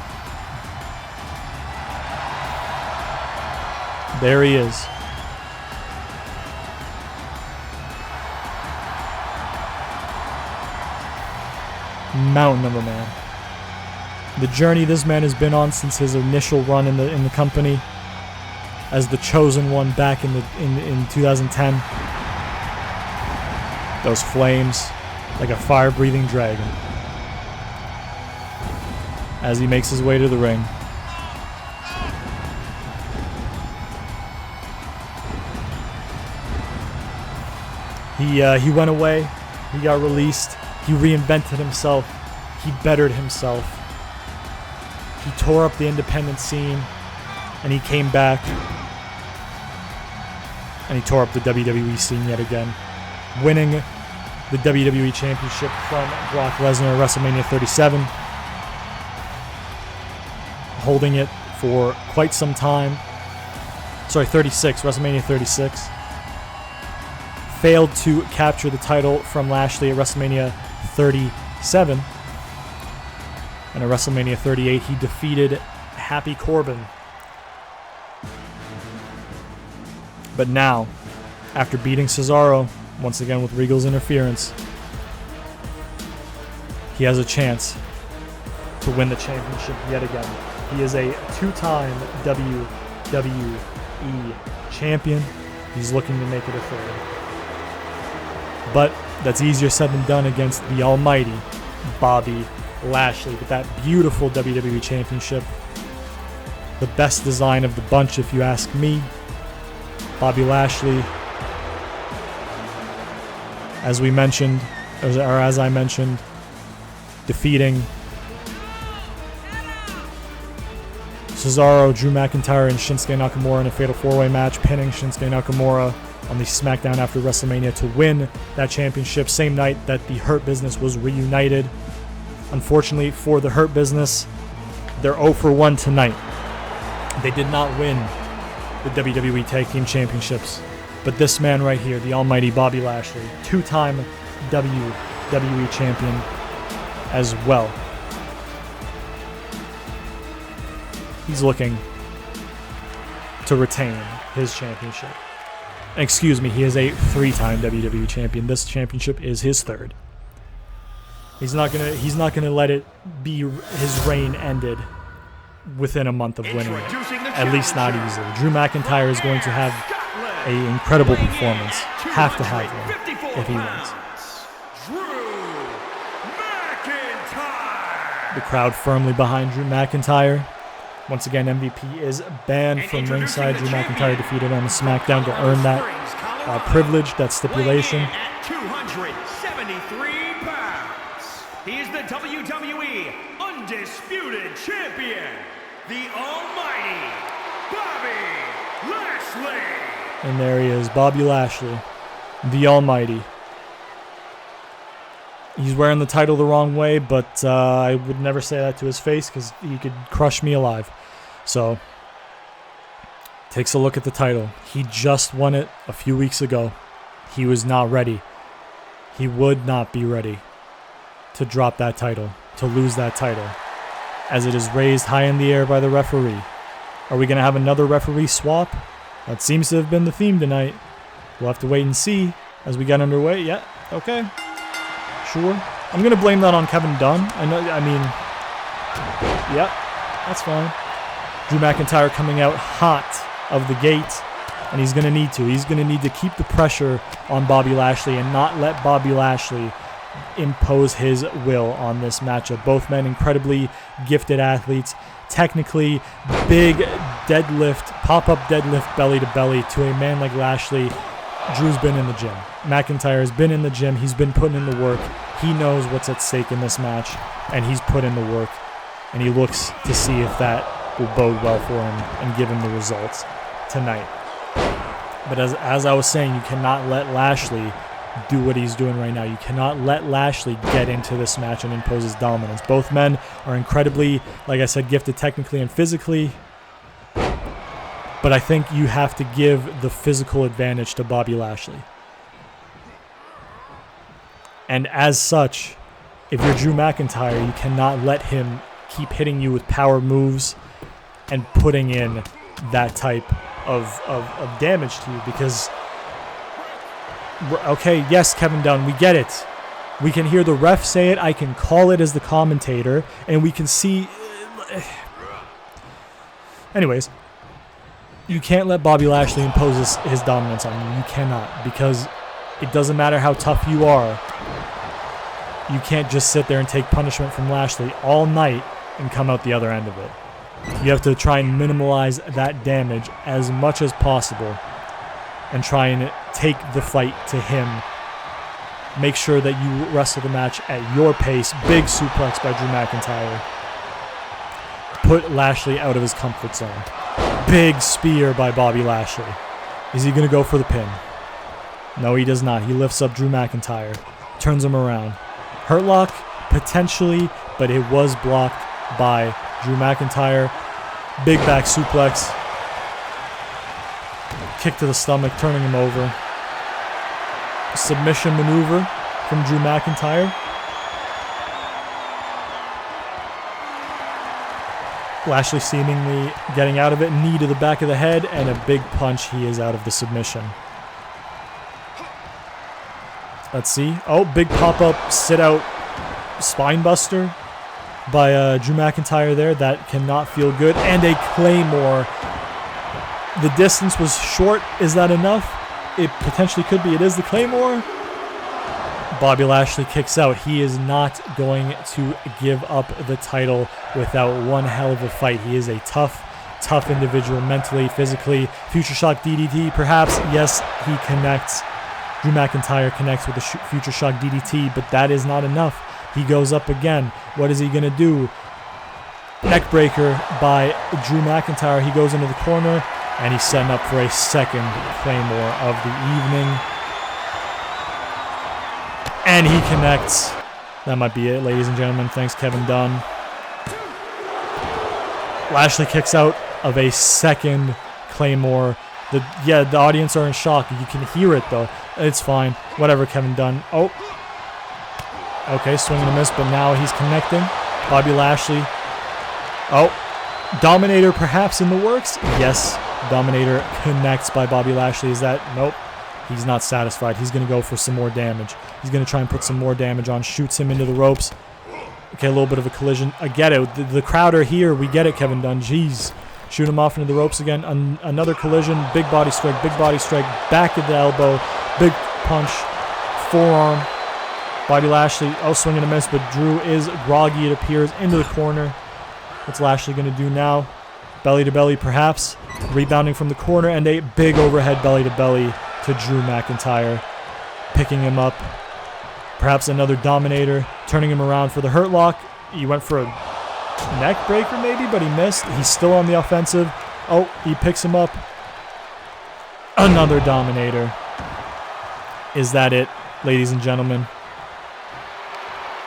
There he is. Mountain of a man. The journey this man has been on since his initial run in the company as the chosen one back in 2010. Those flames like a fire-breathing dragon. As he makes his way to the ring. He went away. He got released. He reinvented himself. He bettered himself. He tore up the independent scene, and he came back, and he tore up the WWE scene yet again, winning the WWE Championship from Brock Lesnar at WrestleMania 37, holding it for quite some time. Sorry, 36, WrestleMania 36. Failed to capture the title from Lashley at WrestleMania 37. And at WrestleMania 38, he defeated Happy Corbin. But now, after beating Cesaro, once again with Regal's interference, he has a chance to win the championship yet again. He is a two-time WWE champion. He's looking to make it a third. But that's easier said than done against the almighty Bobby Lashley with that beautiful WWE championship. The best design of the bunch, if you ask me. Bobby Lashley, as we mentioned, or as I mentioned, defeating Cesaro, Drew McIntyre, and Shinsuke Nakamura in a fatal four-way match, pinning Shinsuke Nakamura on the Smackdown after WrestleMania to win that championship, same night that the Hurt Business was reunited. Unfortunately for the Hurt Business, they're 0-for-1 tonight. They did not win the WWE Tag Team Championships. But this man right here, the almighty Bobby Lashley, two-time WWE champion as well. He's looking to retain his championship. Excuse me, he is a three-time WWE champion. This championship is his third. He's not gonna let it be his reign ended within a month of winning it. At least not easily. Drew McIntyre is going to have an incredible performance. Have to have one if he wins. The crowd firmly behind Drew McIntyre. Once again, MVP is banned from ringside. Drew McIntyre defeated on the Smackdown to earn that privilege, that stipulation. 273 pounds. He is the WWE Undisputed Champion, the almighty Bobby Lashley. And there he is, Bobby Lashley, the almighty. He's wearing the title the wrong way, but I would never say that to his face because he could crush me alive. So, takes a look at the title. He just won it a few weeks ago. He was not ready. He would not be ready to drop that title, to lose that title, as it is raised high in the air by the referee. Are we going to have another referee swap? That seems to have been the theme tonight. We'll have to wait and see as we get underway. Yeah, okay. Sure. I'm going to blame that on Kevin Dunn. Yeah, that's fine. Drew McIntyre coming out hot of the gate, and he's going to need to. He's going to need to keep the pressure on Bobby Lashley and not let Bobby Lashley impose his will on this matchup. Both men incredibly gifted athletes. Technically, big deadlift, pop-up deadlift belly to belly to a man like Lashley. Drew's been in the gym. McIntyre has been in the gym. He's been putting in the work. He knows what's at stake in this match, and he's put in the work. And he looks to see if that will bode well for him and give him the results tonight. But as I was saying, you cannot let Lashley do what he's doing right now. You cannot let Lashley get into this match and impose his dominance. Both men are incredibly, like I said, gifted technically and physically. But I think you have to give the physical advantage to Bobby Lashley. And as such, if you're Drew McIntyre, you cannot let him keep hitting you with power moves and putting in that type of damage to you. Because, okay, yes, Kevin Dunn, we get it. We can hear the ref say it. I can call it as the commentator. And we can see... Anyways... You can't let Bobby Lashley impose his dominance on you. You cannot, because it doesn't matter how tough you are. You can't just sit there and take punishment from Lashley all night and come out the other end of it. You have to try and minimize that damage as much as possible and try and take the fight to him Make sure that you wrestle the match at your pace. Big suplex by Drew McIntyre. Put Lashley out of his comfort zone. Big spear by Bobby Lashley. Is he going to go for the pin? No, he does not. He lifts up Drew McIntyre. Turns him around. Hurt lock, potentially, but it was blocked by Drew McIntyre. Big back suplex. Kick to the stomach, turning him over. Submission maneuver from Drew McIntyre. Lashley seemingly getting out of it. Knee to the back of the head and a big punch. He is out of the submission. Let's see. Oh, big pop-up sit-out spine buster by Drew McIntyre there. That cannot feel good. And a Claymore. The distance was short. Is that enough? It potentially could be. It is the Claymore. Bobby Lashley kicks out. He is not going to give up the title without one hell of a fight. He is a tough individual, mentally, physically. Future Shock DDT, perhaps. Yes, he connects. Drew McIntyre connects with the Future Shock DDT, but that is not enough. He goes up again. What is he going to do? Neckbreaker by Drew McIntyre. He goes into the corner, and he's setting up for a second Claymore of the evening. And he connects. That might be it, ladies and gentlemen. Thanks, Kevin Dunn. Lashley kicks out of a second Claymore. The audience are in shock. You can hear it, though. It's fine. Whatever, Kevin Dunn. Oh. Okay, swing and a miss, but now he's connecting. Bobby Lashley. Oh. Dominator perhaps in the works? Yes. Dominator connects by Bobby Lashley. Is that? Nope. He's not satisfied. He's going to go for some more damage. He's going to try and put some more damage on. Shoots him into the ropes. Okay, a little bit of a collision. I get it. The crowd are here. We get it, Kevin Dunn. Jeez. Shoot him off into the ropes again. Another collision. Big body strike. Big body strike. Back of the elbow. Big punch. Forearm. Bobby Lashley. Oh, swing and a miss, but Drew is groggy, it appears, into the corner. What's Lashley going to do now? Belly to belly, perhaps. Rebounding from the corner, and a big overhead belly to belly to Drew McIntyre. Picking him up. Perhaps another Dominator. Turning him around for the hurt lock. He went for a neck breaker maybe, but he missed. He's still on the offensive. Oh, he picks him up. Another Dominator. Is that it, ladies and gentlemen?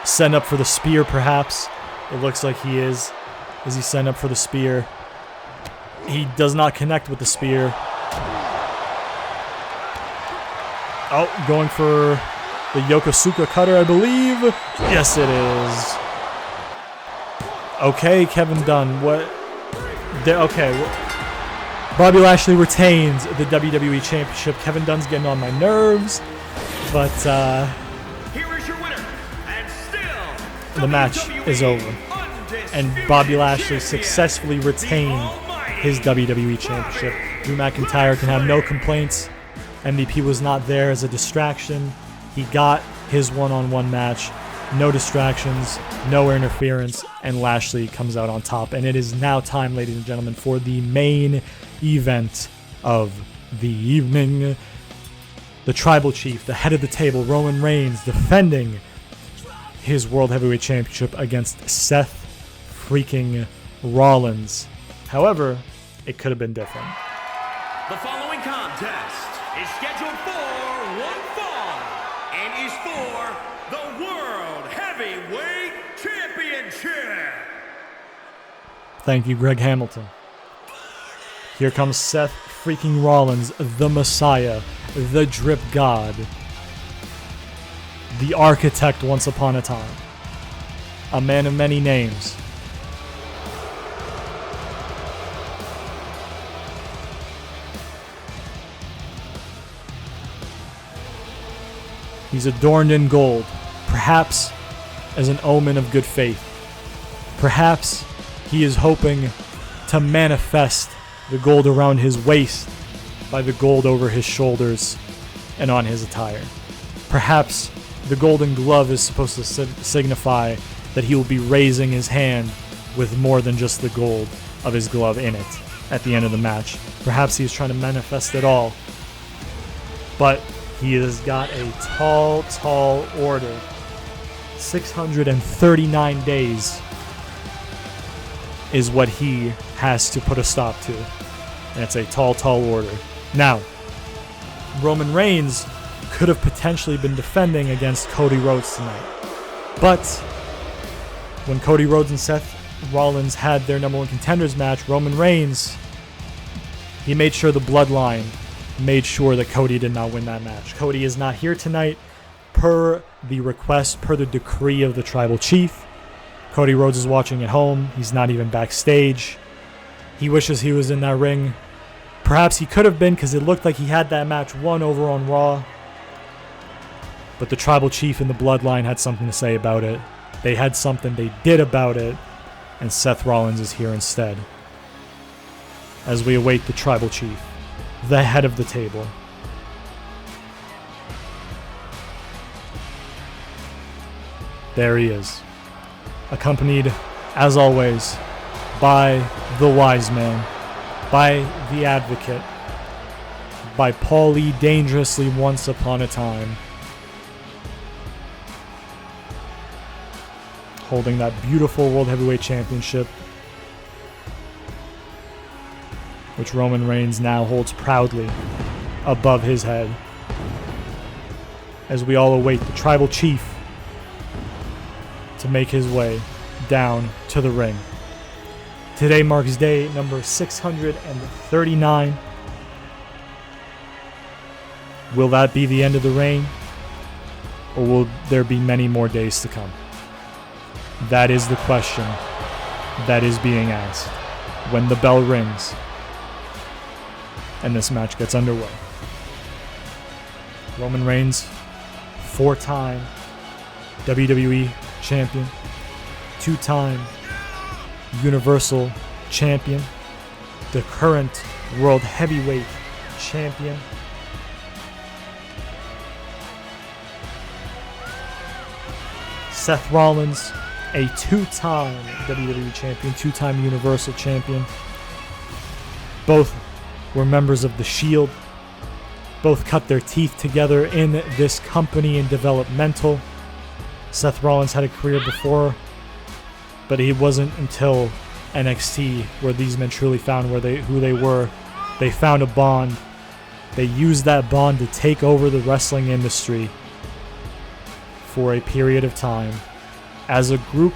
Setting up for the spear, perhaps. It looks like he is. Is he setting up for the spear? He does not connect with the spear. Oh, going for the Yokosuka cutter, I believe. Yes, it is. Okay, Kevin Dunn. What? Okay. Bobby Lashley retains the WWE Championship. Kevin Dunn's getting on my nerves, but Here is your winner, and still the match is over. And Bobby Lashley successfully retained his WWE Championship. Drew McIntyre can have no complaints. MVP was not there as a distraction. He got his one-on-one match. No distractions, no interference, and Lashley comes out on top. And it is now time, ladies and gentlemen, for the main event of the evening. The Tribal Chief, the head of the table, Roman Reigns, defending his World Heavyweight Championship against Seth freaking Rollins. However, it could have been different. The following contest is scheduled for one fall and is for the World Heavyweight Championship. Thank you, Greg Hamilton. Here comes Seth freaking Rollins, the Messiah, the Drip God, the Architect once upon a time, a man of many names. He's adorned in gold, perhaps as an omen of good faith. Perhaps he is hoping to manifest the gold around his waist by the gold over his shoulders and on his attire. Perhaps the golden glove is supposed to signify that he will be raising his hand with more than just the gold of his glove in it at the end of the match. Perhaps he is trying to manifest it all. But He has got a tall order. 639 days is what he has to put a stop to. And it's a tall order. Now, Roman Reigns could have potentially been defending against Cody Rhodes tonight. But when Cody Rhodes and Seth Rollins had their number one contenders match, Roman Reigns, he made sure the bloodline made sure that Cody did not win that match. Cody is not here tonight per the request, per the decree of the tribal chief. Cody Rhodes is watching at home. He's not even backstage. He wishes he was in that ring. Perhaps he could have been because it looked like he had that match won over on Raw. But the tribal chief and the bloodline had something to say about it. They had something they did about it. And Seth Rollins is here instead. As we await the tribal chief, the head of the table. There he is. Accompanied, as always, by the wise man, by the advocate, by Paulie Dangerously Once Upon a Time, holding that beautiful World Heavyweight Championship, which Roman Reigns now holds proudly above his head, as we all await the tribal chief to make his way down to the ring. Today marks day number 639. Will that be the end of the reign, or will there be many more days to come? That is the question that is being asked when the bell rings and this match gets underway. Roman Reigns, 4-time WWE champion, 2-time Universal champion, the current World Heavyweight champion. Seth Rollins, a 2-time WWE champion, 2-time Universal champion. Both were members of the Shield. Both cut their teeth together in this company in developmental. Seth Rollins had a career before, but it wasn't until NXT where these men truly found who they were. They found a bond. They used that bond to take over the wrestling industry for a period of time as a group,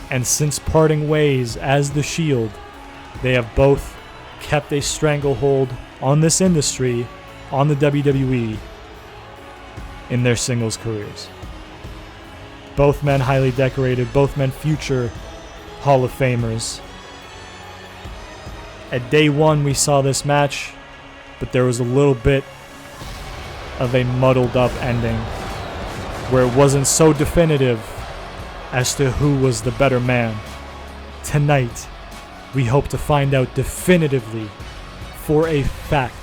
and since parting ways as the Shield, they have both kept a stranglehold on this industry, on the WWE, in their singles careers. Both men highly decorated, both men future Hall of Famers. At day one, we saw this match, but there was a little bit of a muddled up ending where it wasn't so definitive as to who was the better man. Tonight, we hope to find out definitively, for a fact,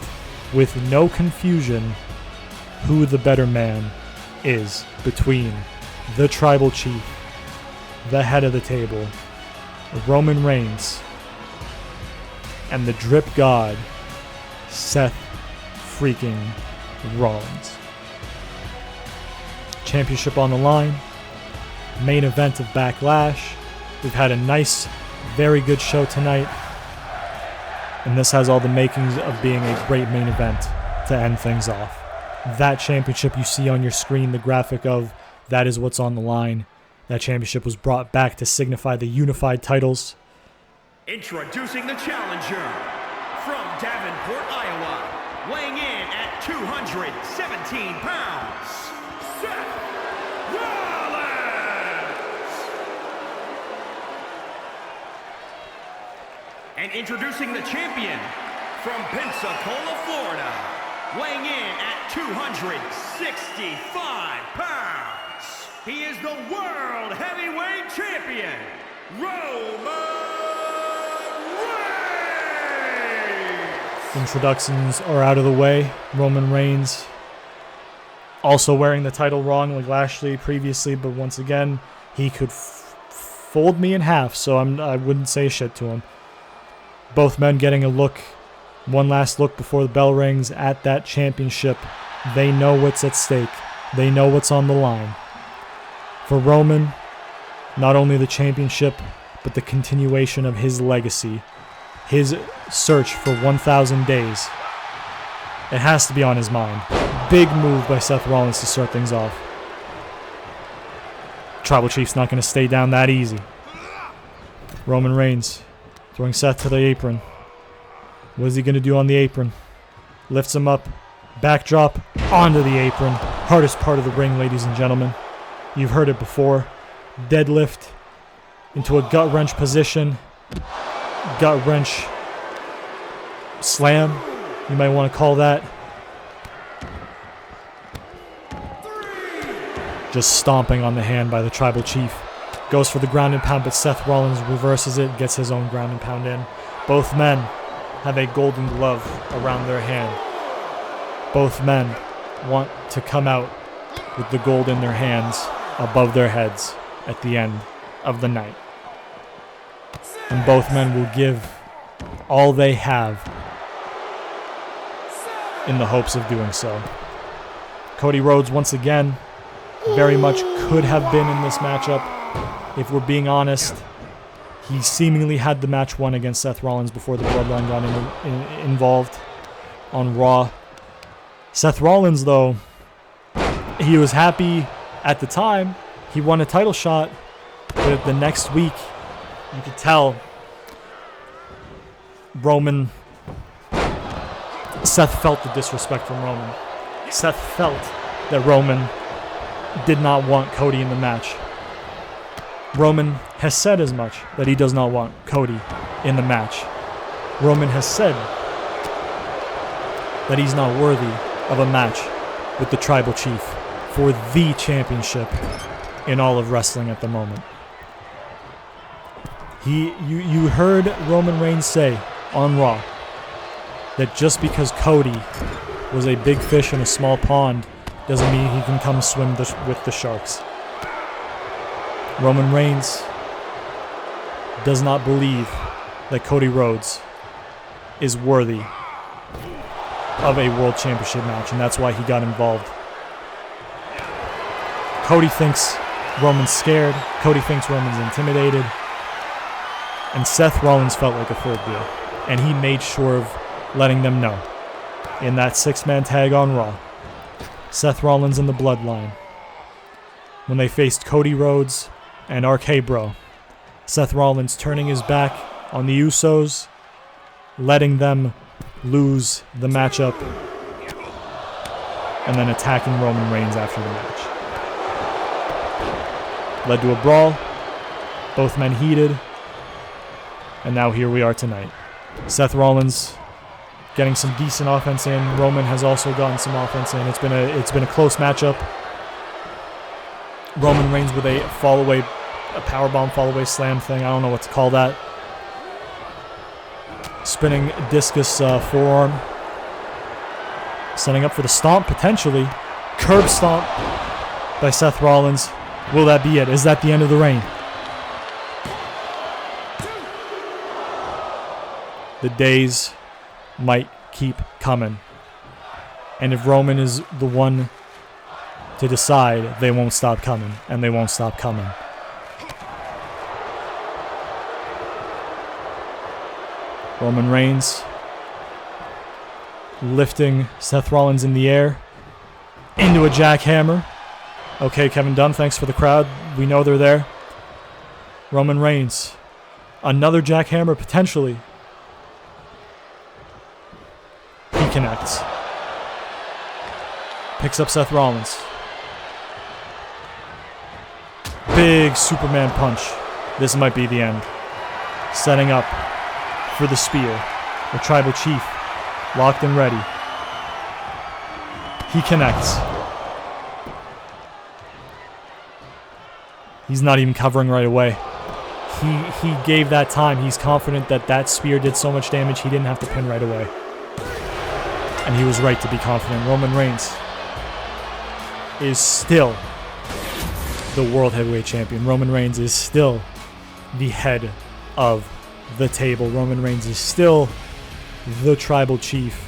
with no confusion, who the better man is between the tribal chief, the head of the table, Roman Reigns, and the drip god, Seth freaking Rollins. Championship on the line, main event of Backlash. We've had a nice, very good show tonight, and this has all the makings of being a great main event to end things off. That championship you see on your screen, the graphic of, that is what's on the line. That championship was brought back to signify the unified titles. Introducing the challenger from Davenport, Iowa, weighing in at 217 pounds, Seth Rollins! And introducing the champion from Pensacola, Florida, weighing in at 265 pounds. He is the World Heavyweight Champion, Roman Reigns! Introductions are out of the way. Roman Reigns also wearing the title wrong like Lashley previously, but once again, he could fold me in half, so I wouldn't say shit to him. Both men getting a look, one last look before the bell rings at that championship They know what's at stake. They know what's on the line. For Roman, not only the championship, but the continuation of his legacy, his search for 1,000 days. It has to be on his mind. Big move by Seth Rollins to start things off. Tribal Chief's not going to stay down that easy. Roman Reigns throwing Seth to the apron. What is he going to do on the apron? Lifts him up. Backdrop onto the apron. Hardest part of the ring, ladies and gentlemen. You've heard it before. Deadlift into a gut wrench position. Gut wrench slam, you might want to call that. Just stomping on the hand by the Tribal Chief. Goes for the ground and pound, but Seth Rollins reverses it, gets his own ground and pound in. Both men have a golden glove around their hand. Both men want to come out with the gold in their hands above their heads at the end of the night. And both men will give all they have in the hopes of doing so. Cody Rhodes, once again, very much could have been in this matchup. If we're being honest, he seemingly had the match won against Seth Rollins before the Bloodline got involved on Raw. Seth Rollins, though, he was happy at the time. He won a title shot, but the next week, you could tell Seth felt the disrespect from Roman. Seth felt that Roman did not want Cody in the match. Roman has said as much, that he does not want Cody in the match. Roman has said that he's not worthy of a match with the Tribal Chief for the championship in all of wrestling at the moment. You heard Roman Reigns say on Raw that just because Cody was a big fish in a small pond doesn't mean he can come swim with the sharks. Roman Reigns does not believe that Cody Rhodes is worthy of a World Championship match, and that's why he got involved. Cody thinks Roman's scared. Cody thinks Roman's intimidated. And Seth Rollins felt like a third wheel, and he made sure of letting them know. In that 6-man tag on Raw, Seth Rollins and the Bloodline, when they faced Cody Rhodes and RK Bro, Seth Rollins turning his back on the Usos, letting them lose the matchup, and then attacking Roman Reigns after the match. Led to a brawl, both men heated, and now here we are tonight. Seth Rollins getting some decent offense in. Roman has also gotten some offense in. It's been a close matchup. Roman Reigns with a powerbomb fall-away slam thing. I don't know what to call that. Spinning discus forearm. Setting up for the stomp, potentially. Curb stomp by Seth Rollins. Will that be it? Is that the end of the reign? The days might keep coming. And if Roman is the one to decide, they won't stop coming. And they won't stop coming. Roman Reigns lifting Seth Rollins in the air into a jackhammer. Okay, Kevin Dunn, thanks for the crowd. We know they're there. Roman Reigns. Another jackhammer, potentially. He connects. Picks up Seth Rollins. Big Superman punch. This might be the end. Setting up for the spear. The Tribal Chief locked and ready. He connects. He's not even covering right away. He gave that time. He's confident that that spear did so much damage he didn't have to pin right away. And he was right to be confident. Roman Reigns is still the World Heavyweight Champion. Roman Reigns is still the head of the table. Roman Reigns is still the Tribal Chief.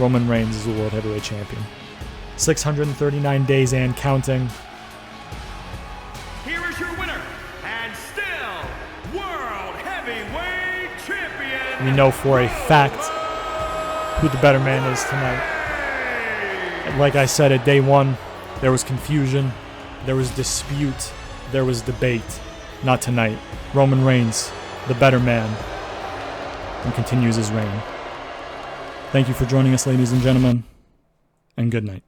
Roman Reigns is the World Heavyweight Champion. 639 days and counting. Here is your winner, and still World Heavyweight Champion. We know for a fact who the better man is tonight. And like I said at day one, there was confusion, there was dispute, there was debate. Not tonight. Roman Reigns, the better man, and continues his reign. Thank you for joining us, ladies and gentlemen, and good night.